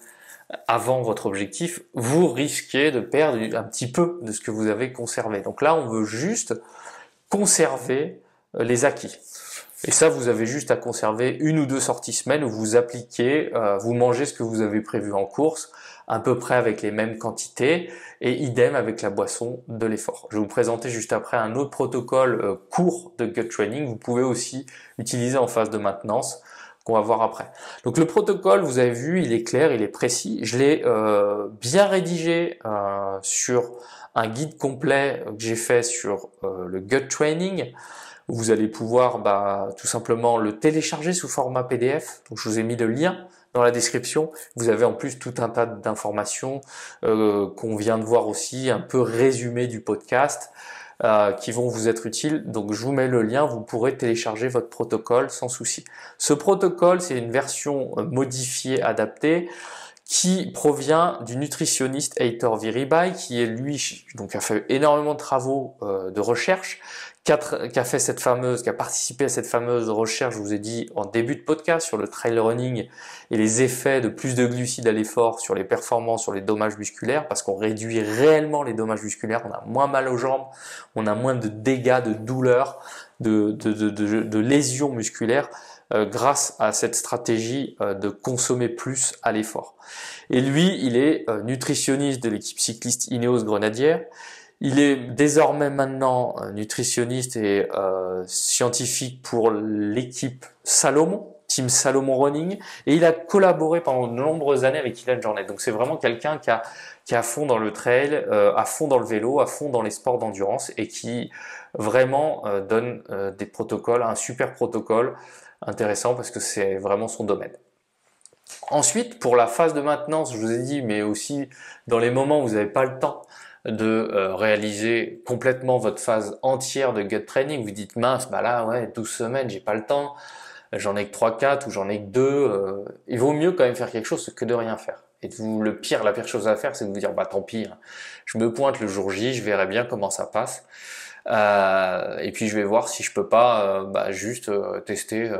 avant votre objectif, vous risquez de perdre un petit peu de ce que vous avez conservé. Donc là on veut juste conserver les acquis. Et ça, vous avez juste à conserver 1 ou 2 sorties semaine où vous appliquez, vous mangez ce que vous avez prévu en course, à peu près avec les mêmes quantités, et idem avec la boisson de l'effort. Je vais vous présenter juste après un autre protocole court de gut training. Vous pouvez aussi utiliser en phase de maintenance, qu'on va voir après. Donc le protocole, vous avez vu, il est clair, il est précis. Je l'ai bien rédigé sur un guide complet que j'ai fait sur le gut training. Vous allez pouvoir tout simplement le télécharger sous format PDF. Donc je vous ai mis le lien dans la description. Vous avez en plus tout un tas d'informations qu'on vient de voir aussi, un peu résumé du podcast, qui vont vous être utiles. Donc je vous mets le lien, vous pourrez télécharger votre protocole sans souci. Ce protocole, c'est une version modifiée, adaptée, qui provient du nutritionniste Heitor Viribai, qui est lui, donc a fait énormément de travaux de recherche, qui a participé à cette fameuse recherche, je vous ai dit en début de podcast, sur le trail running et les effets de plus de glucides à l'effort sur les performances, sur les dommages musculaires, parce qu'on réduit réellement les dommages musculaires, on a moins mal aux jambes, on a moins de dégâts, de douleurs, de lésions musculaires, grâce à cette stratégie de consommer plus à l'effort. Et lui, il est nutritionniste de l'équipe cycliste Ineos Grenadière. Il est désormais maintenant nutritionniste et scientifique pour l'équipe Salomon, Team Salomon Running, et il a collaboré pendant de nombreuses années avec Ilan Jornet. Donc c'est vraiment quelqu'un qui est à fond dans le trail, à fond dans le vélo, à fond dans les sports d'endurance et qui vraiment donne des protocoles, un super protocole intéressant parce que c'est vraiment son domaine. Ensuite, pour la phase de maintenance, je vous ai dit, mais aussi dans les moments où vous n'avez pas le temps de réaliser complètement votre phase entière de gut training, vous dites mince, bah là ouais, 12 semaines, j'ai pas le temps, j'en ai que 3-4 ou j'en ai que 2, il vaut mieux quand même faire quelque chose que de rien faire. Et la pire chose à faire, c'est de vous dire bah tant pis, hein, je me pointe le jour J, je verrai bien comment ça passe, et puis je vais voir si je peux pas juste tester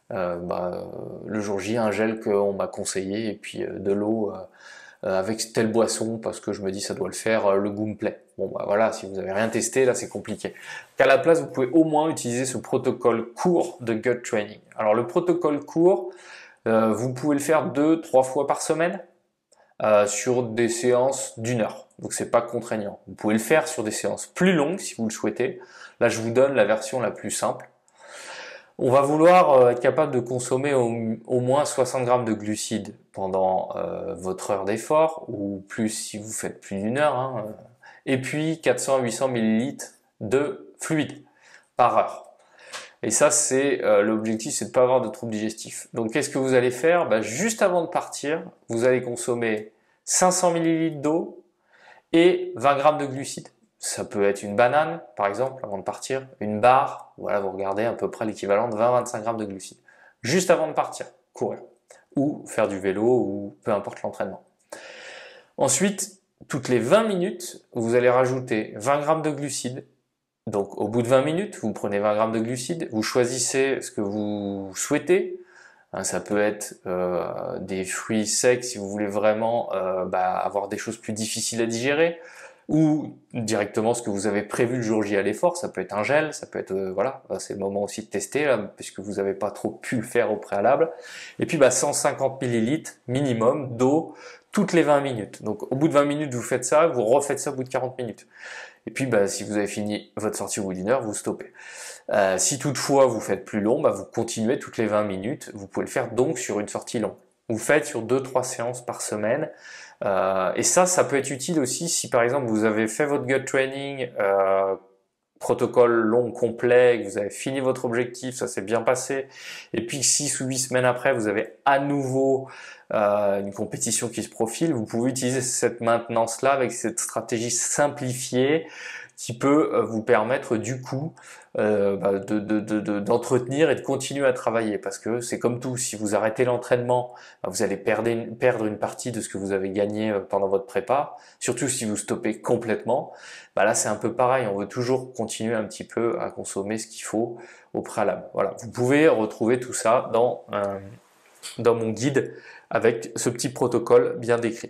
le jour J un gel qu'on m'a conseillé et puis de l'eau avec telle boisson parce que je me dis ça doit le faire, le goût me plaît. Bon bah voilà, si vous n'avez rien testé, là c'est compliqué. Qu'à la place, vous pouvez au moins utiliser ce protocole court de gut training. Alors le protocole court, vous pouvez le faire 2-3 fois par semaine sur des séances d'1 heure. Donc c'est pas contraignant. Vous pouvez le faire sur des séances plus longues si vous le souhaitez. Là je vous donne la version la plus simple. On va vouloir être capable de consommer au moins 60 grammes de glucides pendant votre heure d'effort, ou plus si vous faites plus d'1 heure, hein, et puis 400 à 800 millilitres de fluide par heure. Et ça, c'est l'objectif, c'est de ne pas avoir de troubles digestifs. Donc qu'est-ce que vous allez faire? Juste avant de partir, vous allez consommer 500 millilitres d'eau et 20 grammes de glucides. Ça peut être une banane, par exemple, avant de partir, une barre, voilà, vous regardez à peu près l'équivalent de 20-25 grammes de glucides. Juste avant de partir, courir, ou faire du vélo, ou peu importe l'entraînement. Ensuite, toutes les 20 minutes, vous allez rajouter 20 grammes de glucides. Donc au bout de 20 minutes, vous prenez 20 grammes de glucides, vous choisissez ce que vous souhaitez. Ça peut être des fruits secs si vous voulez vraiment avoir des choses plus difficiles à digérer, ou directement ce que vous avez prévu le jour J à l'effort. Ça peut être un gel, ça peut être voilà, c'est le moment aussi de tester là, puisque vous n'avez pas trop pu le faire au préalable. Et puis 150 millilitres minimum d'eau toutes les 20 minutes. Donc au bout de 20 minutes vous faites ça, vous refaites ça au bout de 40 minutes. Et puis si vous avez fini votre sortie au bout d'1 heure, vous stoppez. Si toutefois vous faites plus long, vous continuez toutes les 20 minutes. Vous pouvez le faire donc sur une sortie longue. Vous faites sur 2-3 séances par semaine. Et ça peut être utile aussi si par exemple vous avez fait votre gut training, protocole long, complet, que vous avez fini votre objectif, ça s'est bien passé, et puis 6 ou 8 semaines après vous avez à nouveau une compétition qui se profile, vous pouvez utiliser cette maintenance-là avec cette stratégie simplifiée qui peut vous permettre du coup d'entretenir et de continuer à travailler, parce que c'est comme tout, si vous arrêtez l'entraînement, vous allez perdre une partie de ce que vous avez gagné pendant votre prépa, surtout si vous stoppez complètement. Là c'est un peu pareil, on veut toujours continuer un petit peu à consommer ce qu'il faut au préalable. Voilà, vous pouvez retrouver tout ça dans mon guide avec ce petit protocole bien décrit.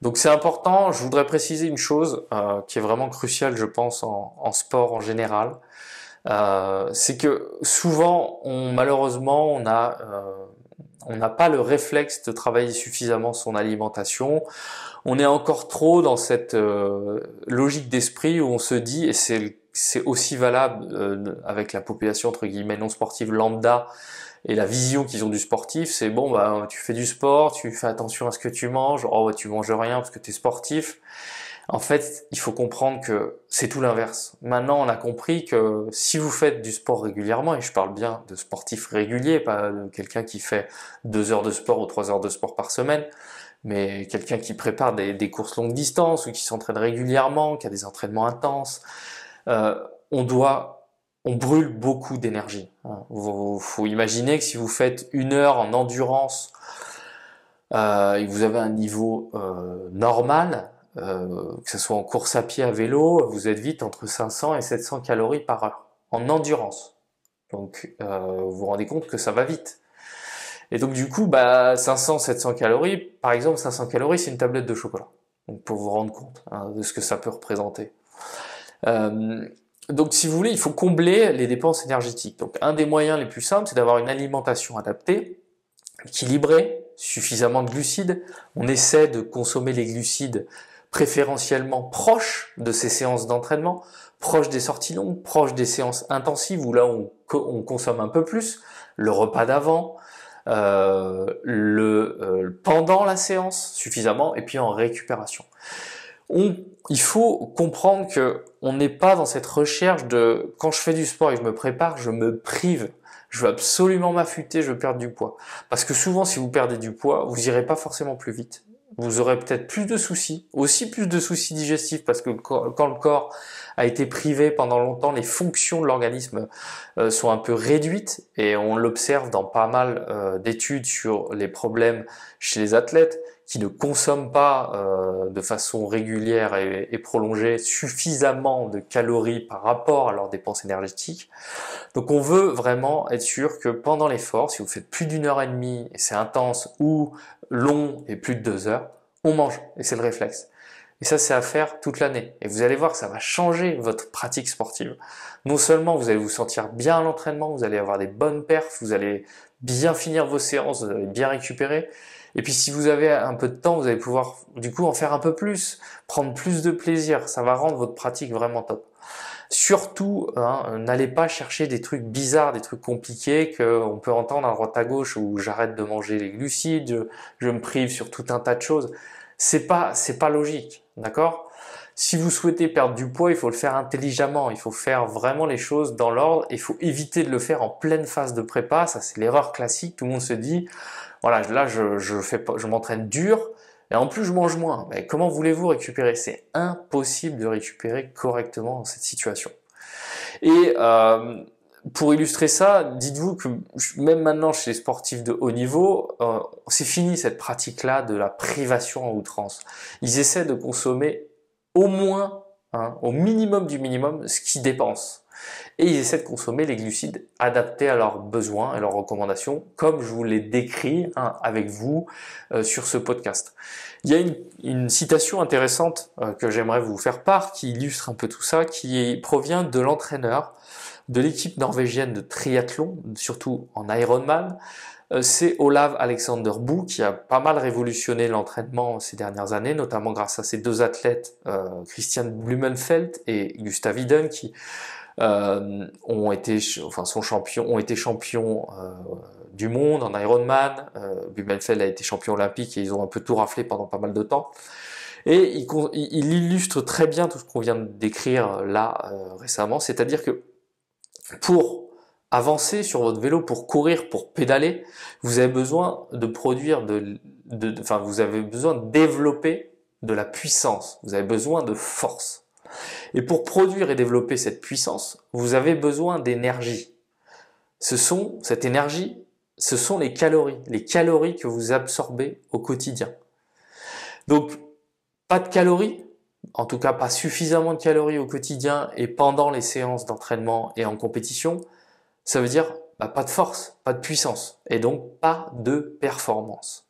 Donc c'est important, je voudrais préciser une chose qui est vraiment cruciale je pense en sport en général, c'est que souvent, malheureusement, on n'a pas le réflexe de travailler suffisamment son alimentation. On est encore trop dans cette logique d'esprit où on se dit, et c'est aussi valable avec la population entre guillemets non sportive lambda et la vision qu'ils ont du sportif, c'est bon, bah tu fais du sport, tu fais attention à ce que tu manges, oh bah, tu manges rien parce que tu es sportif. En fait, il faut comprendre que c'est tout l'inverse. Maintenant, on a compris que si vous faites du sport régulièrement, et je parle bien de sportif régulier, pas de quelqu'un qui fait 2 heures de sport ou 3 heures de sport par semaine, mais quelqu'un qui prépare des courses longue distance ou qui s'entraîne régulièrement, qui a des entraînements intenses, euh, on doit, on brûle beaucoup d'énergie. Faut imaginer que si vous faites 1 heure en endurance et que vous avez un niveau normal, que ce soit en course à pied, à vélo, vous êtes vite entre 500 et 700 calories par heure en endurance. Donc vous vous rendez compte que ça va vite. Et donc du coup, bah 500, 700 calories, par exemple 500 calories, c'est une tablette de chocolat. Donc pour vous rendre compte de ce que ça peut représenter. Donc si vous voulez, il faut combler les dépenses énergétiques. Donc un des moyens les plus simples, c'est d'avoir une alimentation adaptée, équilibrée, suffisamment de glucides. On essaie de consommer les glucides préférentiellement proches de ces séances d'entraînement, proches des sorties longues, proches des séances intensives où là on consomme un peu plus, le repas d'avant, pendant la séance suffisamment et puis en récupération. Il faut comprendre que on n'est pas dans cette recherche de quand je fais du sport et que je me prépare, je me prive. Je veux absolument m'affûter, je veux perdre du poids. Parce que souvent, si vous perdez du poids, vous irez pas forcément plus vite. Vous aurez peut-être plus de soucis, aussi plus de soucis digestifs, parce que quand le corps a été privé pendant longtemps, les fonctions de l'organisme sont un peu réduites, et on l'observe dans pas mal d'études sur les problèmes chez les athlètes qui ne consomment pas de façon régulière et prolongée suffisamment de calories par rapport à leurs dépenses énergétiques. Donc on veut vraiment être sûr que pendant l'effort, si vous faites plus d'1 heure et demie et c'est intense, ou long et plus de 2 heures, on mange, et c'est le réflexe. Et ça, c'est à faire toute l'année. Et vous allez voir que ça va changer votre pratique sportive. Non seulement vous allez vous sentir bien à l'entraînement, vous allez avoir des bonnes perfs, vous allez bien finir vos séances, vous allez bien récupérer. Et puis si vous avez un peu de temps, vous allez pouvoir du coup en faire un peu plus, prendre plus de plaisir. Ça va rendre votre pratique vraiment top. Surtout, n'allez pas chercher des trucs bizarres, des trucs compliqués qu'on peut entendre à droite à gauche, où j'arrête de manger les glucides, je me prive sur tout un tas de choses. C'est pas logique, d'accord? Si vous souhaitez perdre du poids, il faut le faire intelligemment, il faut faire vraiment les choses dans l'ordre, il faut éviter de le faire en pleine phase de prépa. Ça, c'est l'erreur classique. Tout le monde se dit, voilà, là, je m'entraîne dur, et en plus, je mange moins. Mais comment voulez-vous récupérer? C'est impossible de récupérer correctement dans cette situation. Et pour illustrer ça, dites-vous que même maintenant chez les sportifs de haut niveau, c'est fini cette pratique-là de la privation à outrance. Ils essaient de consommer au moins, au minimum du minimum, ce qu'ils dépensent. Et ils essaient de consommer les glucides adaptés à leurs besoins et leurs recommandations, comme je vous l'ai décrit avec vous sur ce podcast. Il y a une citation intéressante que j'aimerais vous faire part, qui illustre un peu tout ça, qui provient de l'entraîneur de l'équipe norvégienne de triathlon, surtout en Ironman. C'est Olav Alexander Bou, qui a pas mal révolutionné l'entraînement ces dernières années, notamment grâce à ces deux athlètes, Christian Blumenfeld et Gustav Iden, qui ont été champions du monde en Ironman. Blumenfeld a été champion olympique et ils ont un peu tout raflé pendant pas mal de temps. Et il illustre très bien tout ce qu'on vient de décrire là récemment, c'est-à-dire que pour avancer sur votre vélo, pour courir, pour pédaler, vous avez besoin de produire vous avez besoin de développer de la puissance, vous avez besoin de force. Et pour produire et développer cette puissance, vous avez besoin d'énergie. Cette énergie, ce sont les calories que vous absorbez au quotidien. Donc, pas de calories, en tout cas pas suffisamment de calories au quotidien et pendant les séances d'entraînement et en compétition, ça veut dire pas de force, pas de puissance et donc pas de performance.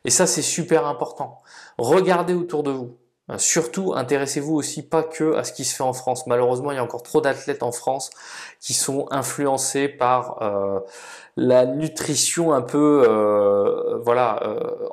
Et ça, c'est super important. Regardez autour de vous. Surtout, intéressez-vous aussi pas que à ce qui se fait en France. Malheureusement, il y a encore trop d'athlètes en France qui sont influencés par la nutrition un peu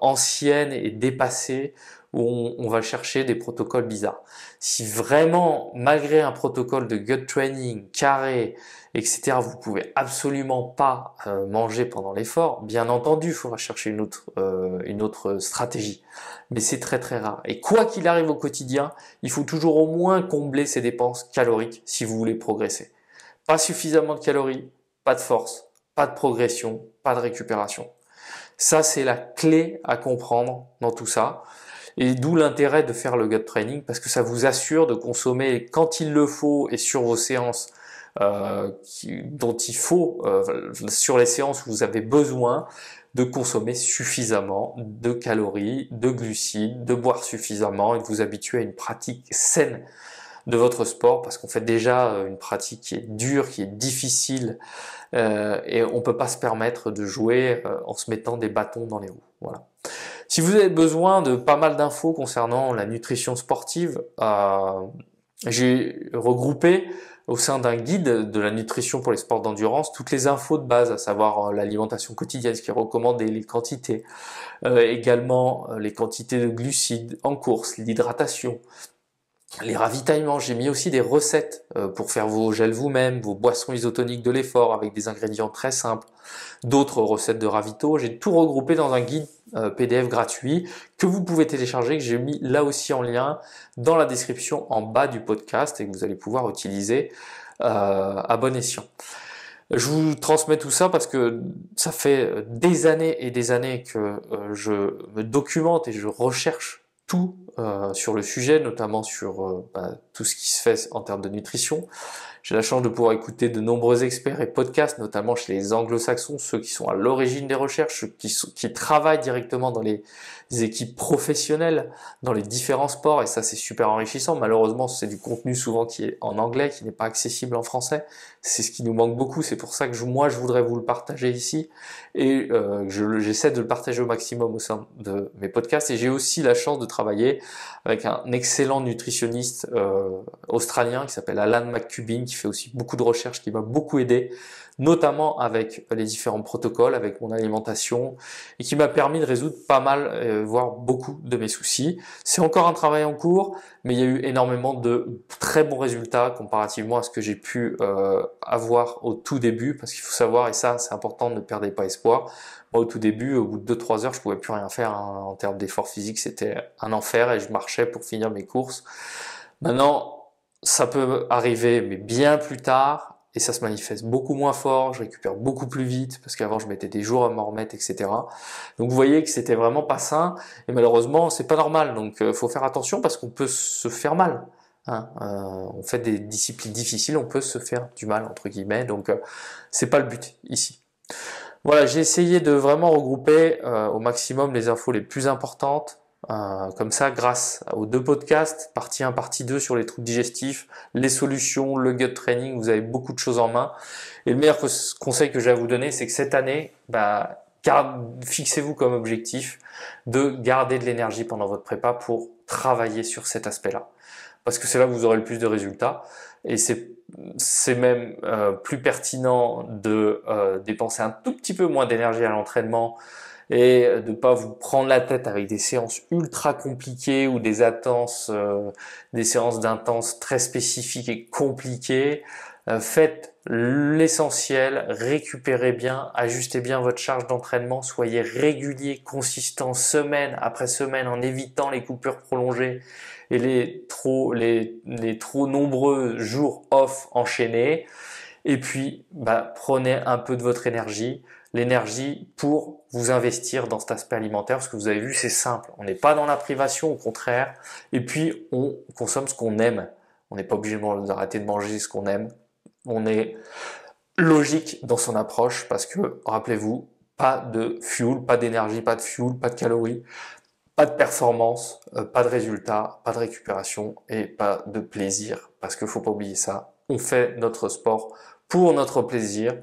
ancienne et dépassée, où on va chercher des protocoles bizarres. Si vraiment, malgré un protocole de gut training carré, etc., vous pouvez absolument pas manger pendant l'effort, bien entendu, il faudra chercher une autre stratégie. Mais c'est très très rare. Et quoi qu'il arrive au quotidien, il faut toujours au moins combler ses dépenses caloriques si vous voulez progresser. Pas suffisamment de calories, pas de force, pas de progression, pas de récupération. Ça, c'est la clé à comprendre dans tout ça. Et d'où l'intérêt de faire le gut training, parce que ça vous assure de consommer quand il le faut et sur vos séances dont il faut, sur les séances où vous avez besoin de consommer suffisamment de calories, de glucides, de boire suffisamment et de vous habituer à une pratique saine de votre sport, parce qu'on fait déjà une pratique qui est dure, qui est difficile, et on peut pas se permettre de jouer en se mettant des bâtons dans les roues. Voilà. Si vous avez besoin de pas mal d'infos concernant la nutrition sportive, j'ai regroupé au sein d'un guide de la nutrition pour les sports d'endurance toutes les infos de base, à savoir l'alimentation quotidienne, ce qui est recommandé, les quantités, également les quantités de glucides en course, l'hydratation, les ravitaillements. J'ai mis aussi des recettes pour faire vos gels vous-même, vos boissons isotoniques de l'effort avec des ingrédients très simples, d'autres recettes de ravito. J'ai tout regroupé dans un guide PDF gratuit que vous pouvez télécharger, que j'ai mis là aussi en lien dans la description en bas du podcast et que vous allez pouvoir utiliser à bon escient. Je vous transmets tout ça parce que ça fait des années et des années que je me documente et je recherche tout sur le sujet, notamment sur tout ce qui se fait en termes de nutrition. J'ai la chance de pouvoir écouter de nombreux experts et podcasts, notamment chez les anglo-saxons, ceux qui sont à l'origine des recherches, ceux qui travaillent directement dans les équipes professionnelles, dans les différents sports, et ça c'est super enrichissant. Malheureusement, c'est du contenu souvent qui est en anglais, qui n'est pas accessible en français. C'est ce qui nous manque beaucoup, c'est pour ça que moi je voudrais vous le partager ici, et j'essaie de le partager au maximum au sein de mes podcasts, et j'ai aussi la chance de travailler avec un excellent nutritionniste australien qui s'appelle Alan McCubbin, qui fait aussi beaucoup de recherches, qui m'a beaucoup aidé, notamment avec les différents protocoles, avec mon alimentation, et qui m'a permis de résoudre pas mal, voire beaucoup de mes soucis. C'est encore un travail en cours, mais il y a eu énormément de très bons résultats comparativement à ce que j'ai pu avoir au tout début, parce qu'il faut savoir, et ça c'est important, ne perdez pas espoir. Moi, au tout début, au bout de 2-3 heures, je pouvais plus rien faire hein, en termes d'effort physique, c'était un enfer et je marchais pour finir mes courses. Maintenant, ça peut arriver, mais bien plus tard, et ça se manifeste beaucoup moins fort, je récupère beaucoup plus vite, parce qu'avant je mettais des jours à m'en remettre, etc. Donc vous voyez que c'était vraiment pas sain, et malheureusement c'est pas normal, donc faut faire attention parce qu'on peut se faire mal. Hein. On fait des disciplines difficiles, on peut se faire du mal, entre guillemets, donc c'est pas le but ici. Voilà, j'ai essayé de vraiment regrouper au maximum les infos les plus importantes. Comme ça, grâce aux 2 podcasts, partie 1, partie 2 sur les troubles digestifs, les solutions, le gut training, vous avez beaucoup de choses en main. Et le meilleur conseil que j'ai à vous donner, c'est que cette année, fixez-vous comme objectif de garder de l'énergie pendant votre prépa pour travailler sur cet aspect-là. Parce que c'est là que vous aurez le plus de résultats. Et c'est même plus pertinent de dépenser un tout petit peu moins d'énergie à l'entraînement et de ne pas vous prendre la tête avec des séances ultra compliquées ou des séances d'intenses très spécifiques et compliquées. Faites l'essentiel, récupérez bien, ajustez bien votre charge d'entraînement, soyez régulier, consistant semaine après semaine en évitant les coupures prolongées et les trop nombreux jours off enchaînés. Et puis, prenez un peu de votre l'énergie pour vous investir dans cet aspect alimentaire, parce que vous avez vu, c'est simple. On n'est pas dans la privation, au contraire. Et puis, on consomme ce qu'on aime. On n'est pas obligé d'arrêter de manger ce qu'on aime. On est logique dans son approche, parce que, rappelez-vous, pas de fuel, pas d'énergie, pas de fuel, pas de calories, pas de performance, pas de résultat, pas de récupération et pas de plaisir, parce qu'il faut pas oublier ça. On fait notre sport pour notre plaisir,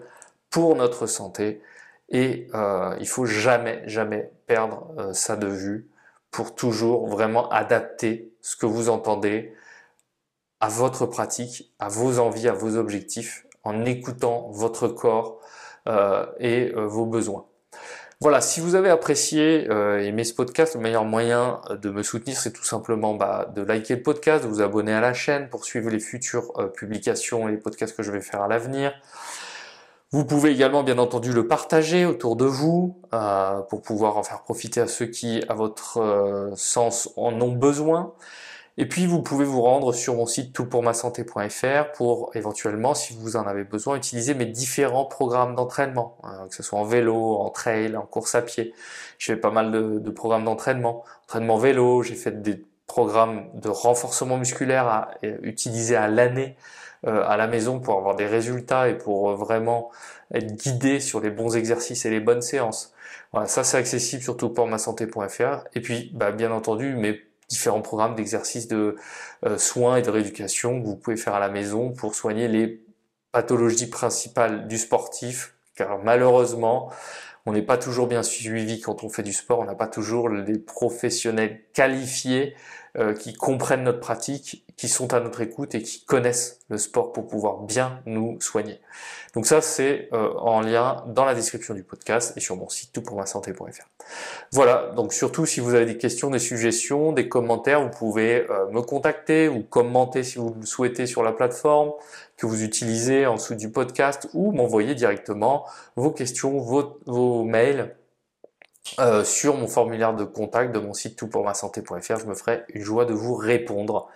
pour notre santé, et il faut jamais perdre ça de vue pour toujours vraiment adapter ce que vous entendez à votre pratique, à vos envies, à vos objectifs, en écoutant votre corps et vos besoins. Voilà, si vous avez apprécié et aimé ce podcast, le meilleur moyen de me soutenir, c'est tout simplement de liker le podcast, de vous abonner à la chaîne pour suivre les futures publications et les podcasts que je vais faire à l'avenir. Vous pouvez également, bien entendu, le partager autour de vous pour pouvoir en faire profiter à ceux qui, à votre sens, en ont besoin. Et puis, vous pouvez vous rendre sur mon site toutpourmasanté.fr pour éventuellement, si vous en avez besoin, utiliser mes différents programmes d'entraînement, que ce soit en vélo, en trail, en course à pied. Je fais pas mal de programmes d'entraînement. Entraînement vélo, j'ai fait des programmes de renforcement musculaire à utiliser à l'année à la maison pour avoir des résultats et pour vraiment être guidé sur les bons exercices et les bonnes séances. Voilà, ça c'est accessible sur toutpourmasanté.fr. Et puis, bien entendu, mes différents programmes d'exercices de soins et de rééducation que vous pouvez faire à la maison pour soigner les pathologies principales du sportif, car malheureusement, on n'est pas toujours bien suivi quand on fait du sport, on n'a pas toujours les professionnels qualifiés qui comprennent notre pratique, qui sont à notre écoute et qui connaissent le sport pour pouvoir bien nous soigner. Donc ça, c'est en lien dans la description du podcast et sur mon site toutpourmasanté.fr. Voilà, donc surtout si vous avez des questions, des suggestions, des commentaires, vous pouvez me contacter ou commenter si vous le souhaitez sur la plateforme que vous utilisez en dessous du podcast ou m'envoyer directement vos questions, vos mails sur mon formulaire de contact de mon site toutpourmasanté.fr. Je me ferai une joie de vous répondre.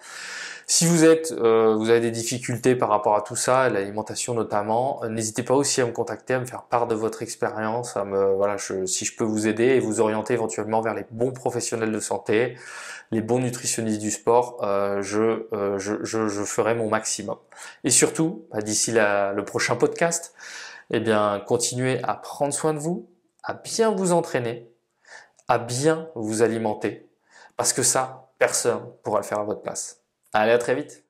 Si vous avez des difficultés par rapport à tout ça, l'alimentation notamment, n'hésitez pas aussi à me contacter, à me faire part de votre expérience, si je peux vous aider et vous orienter éventuellement vers les bons professionnels de santé, les bons nutritionnistes du sport, je ferai mon maximum. Et surtout, d'ici le prochain podcast, continuez à prendre soin de vous, à bien vous entraîner, à bien vous alimenter, parce que ça, personne ne pourra le faire à votre place. Allez, à très vite.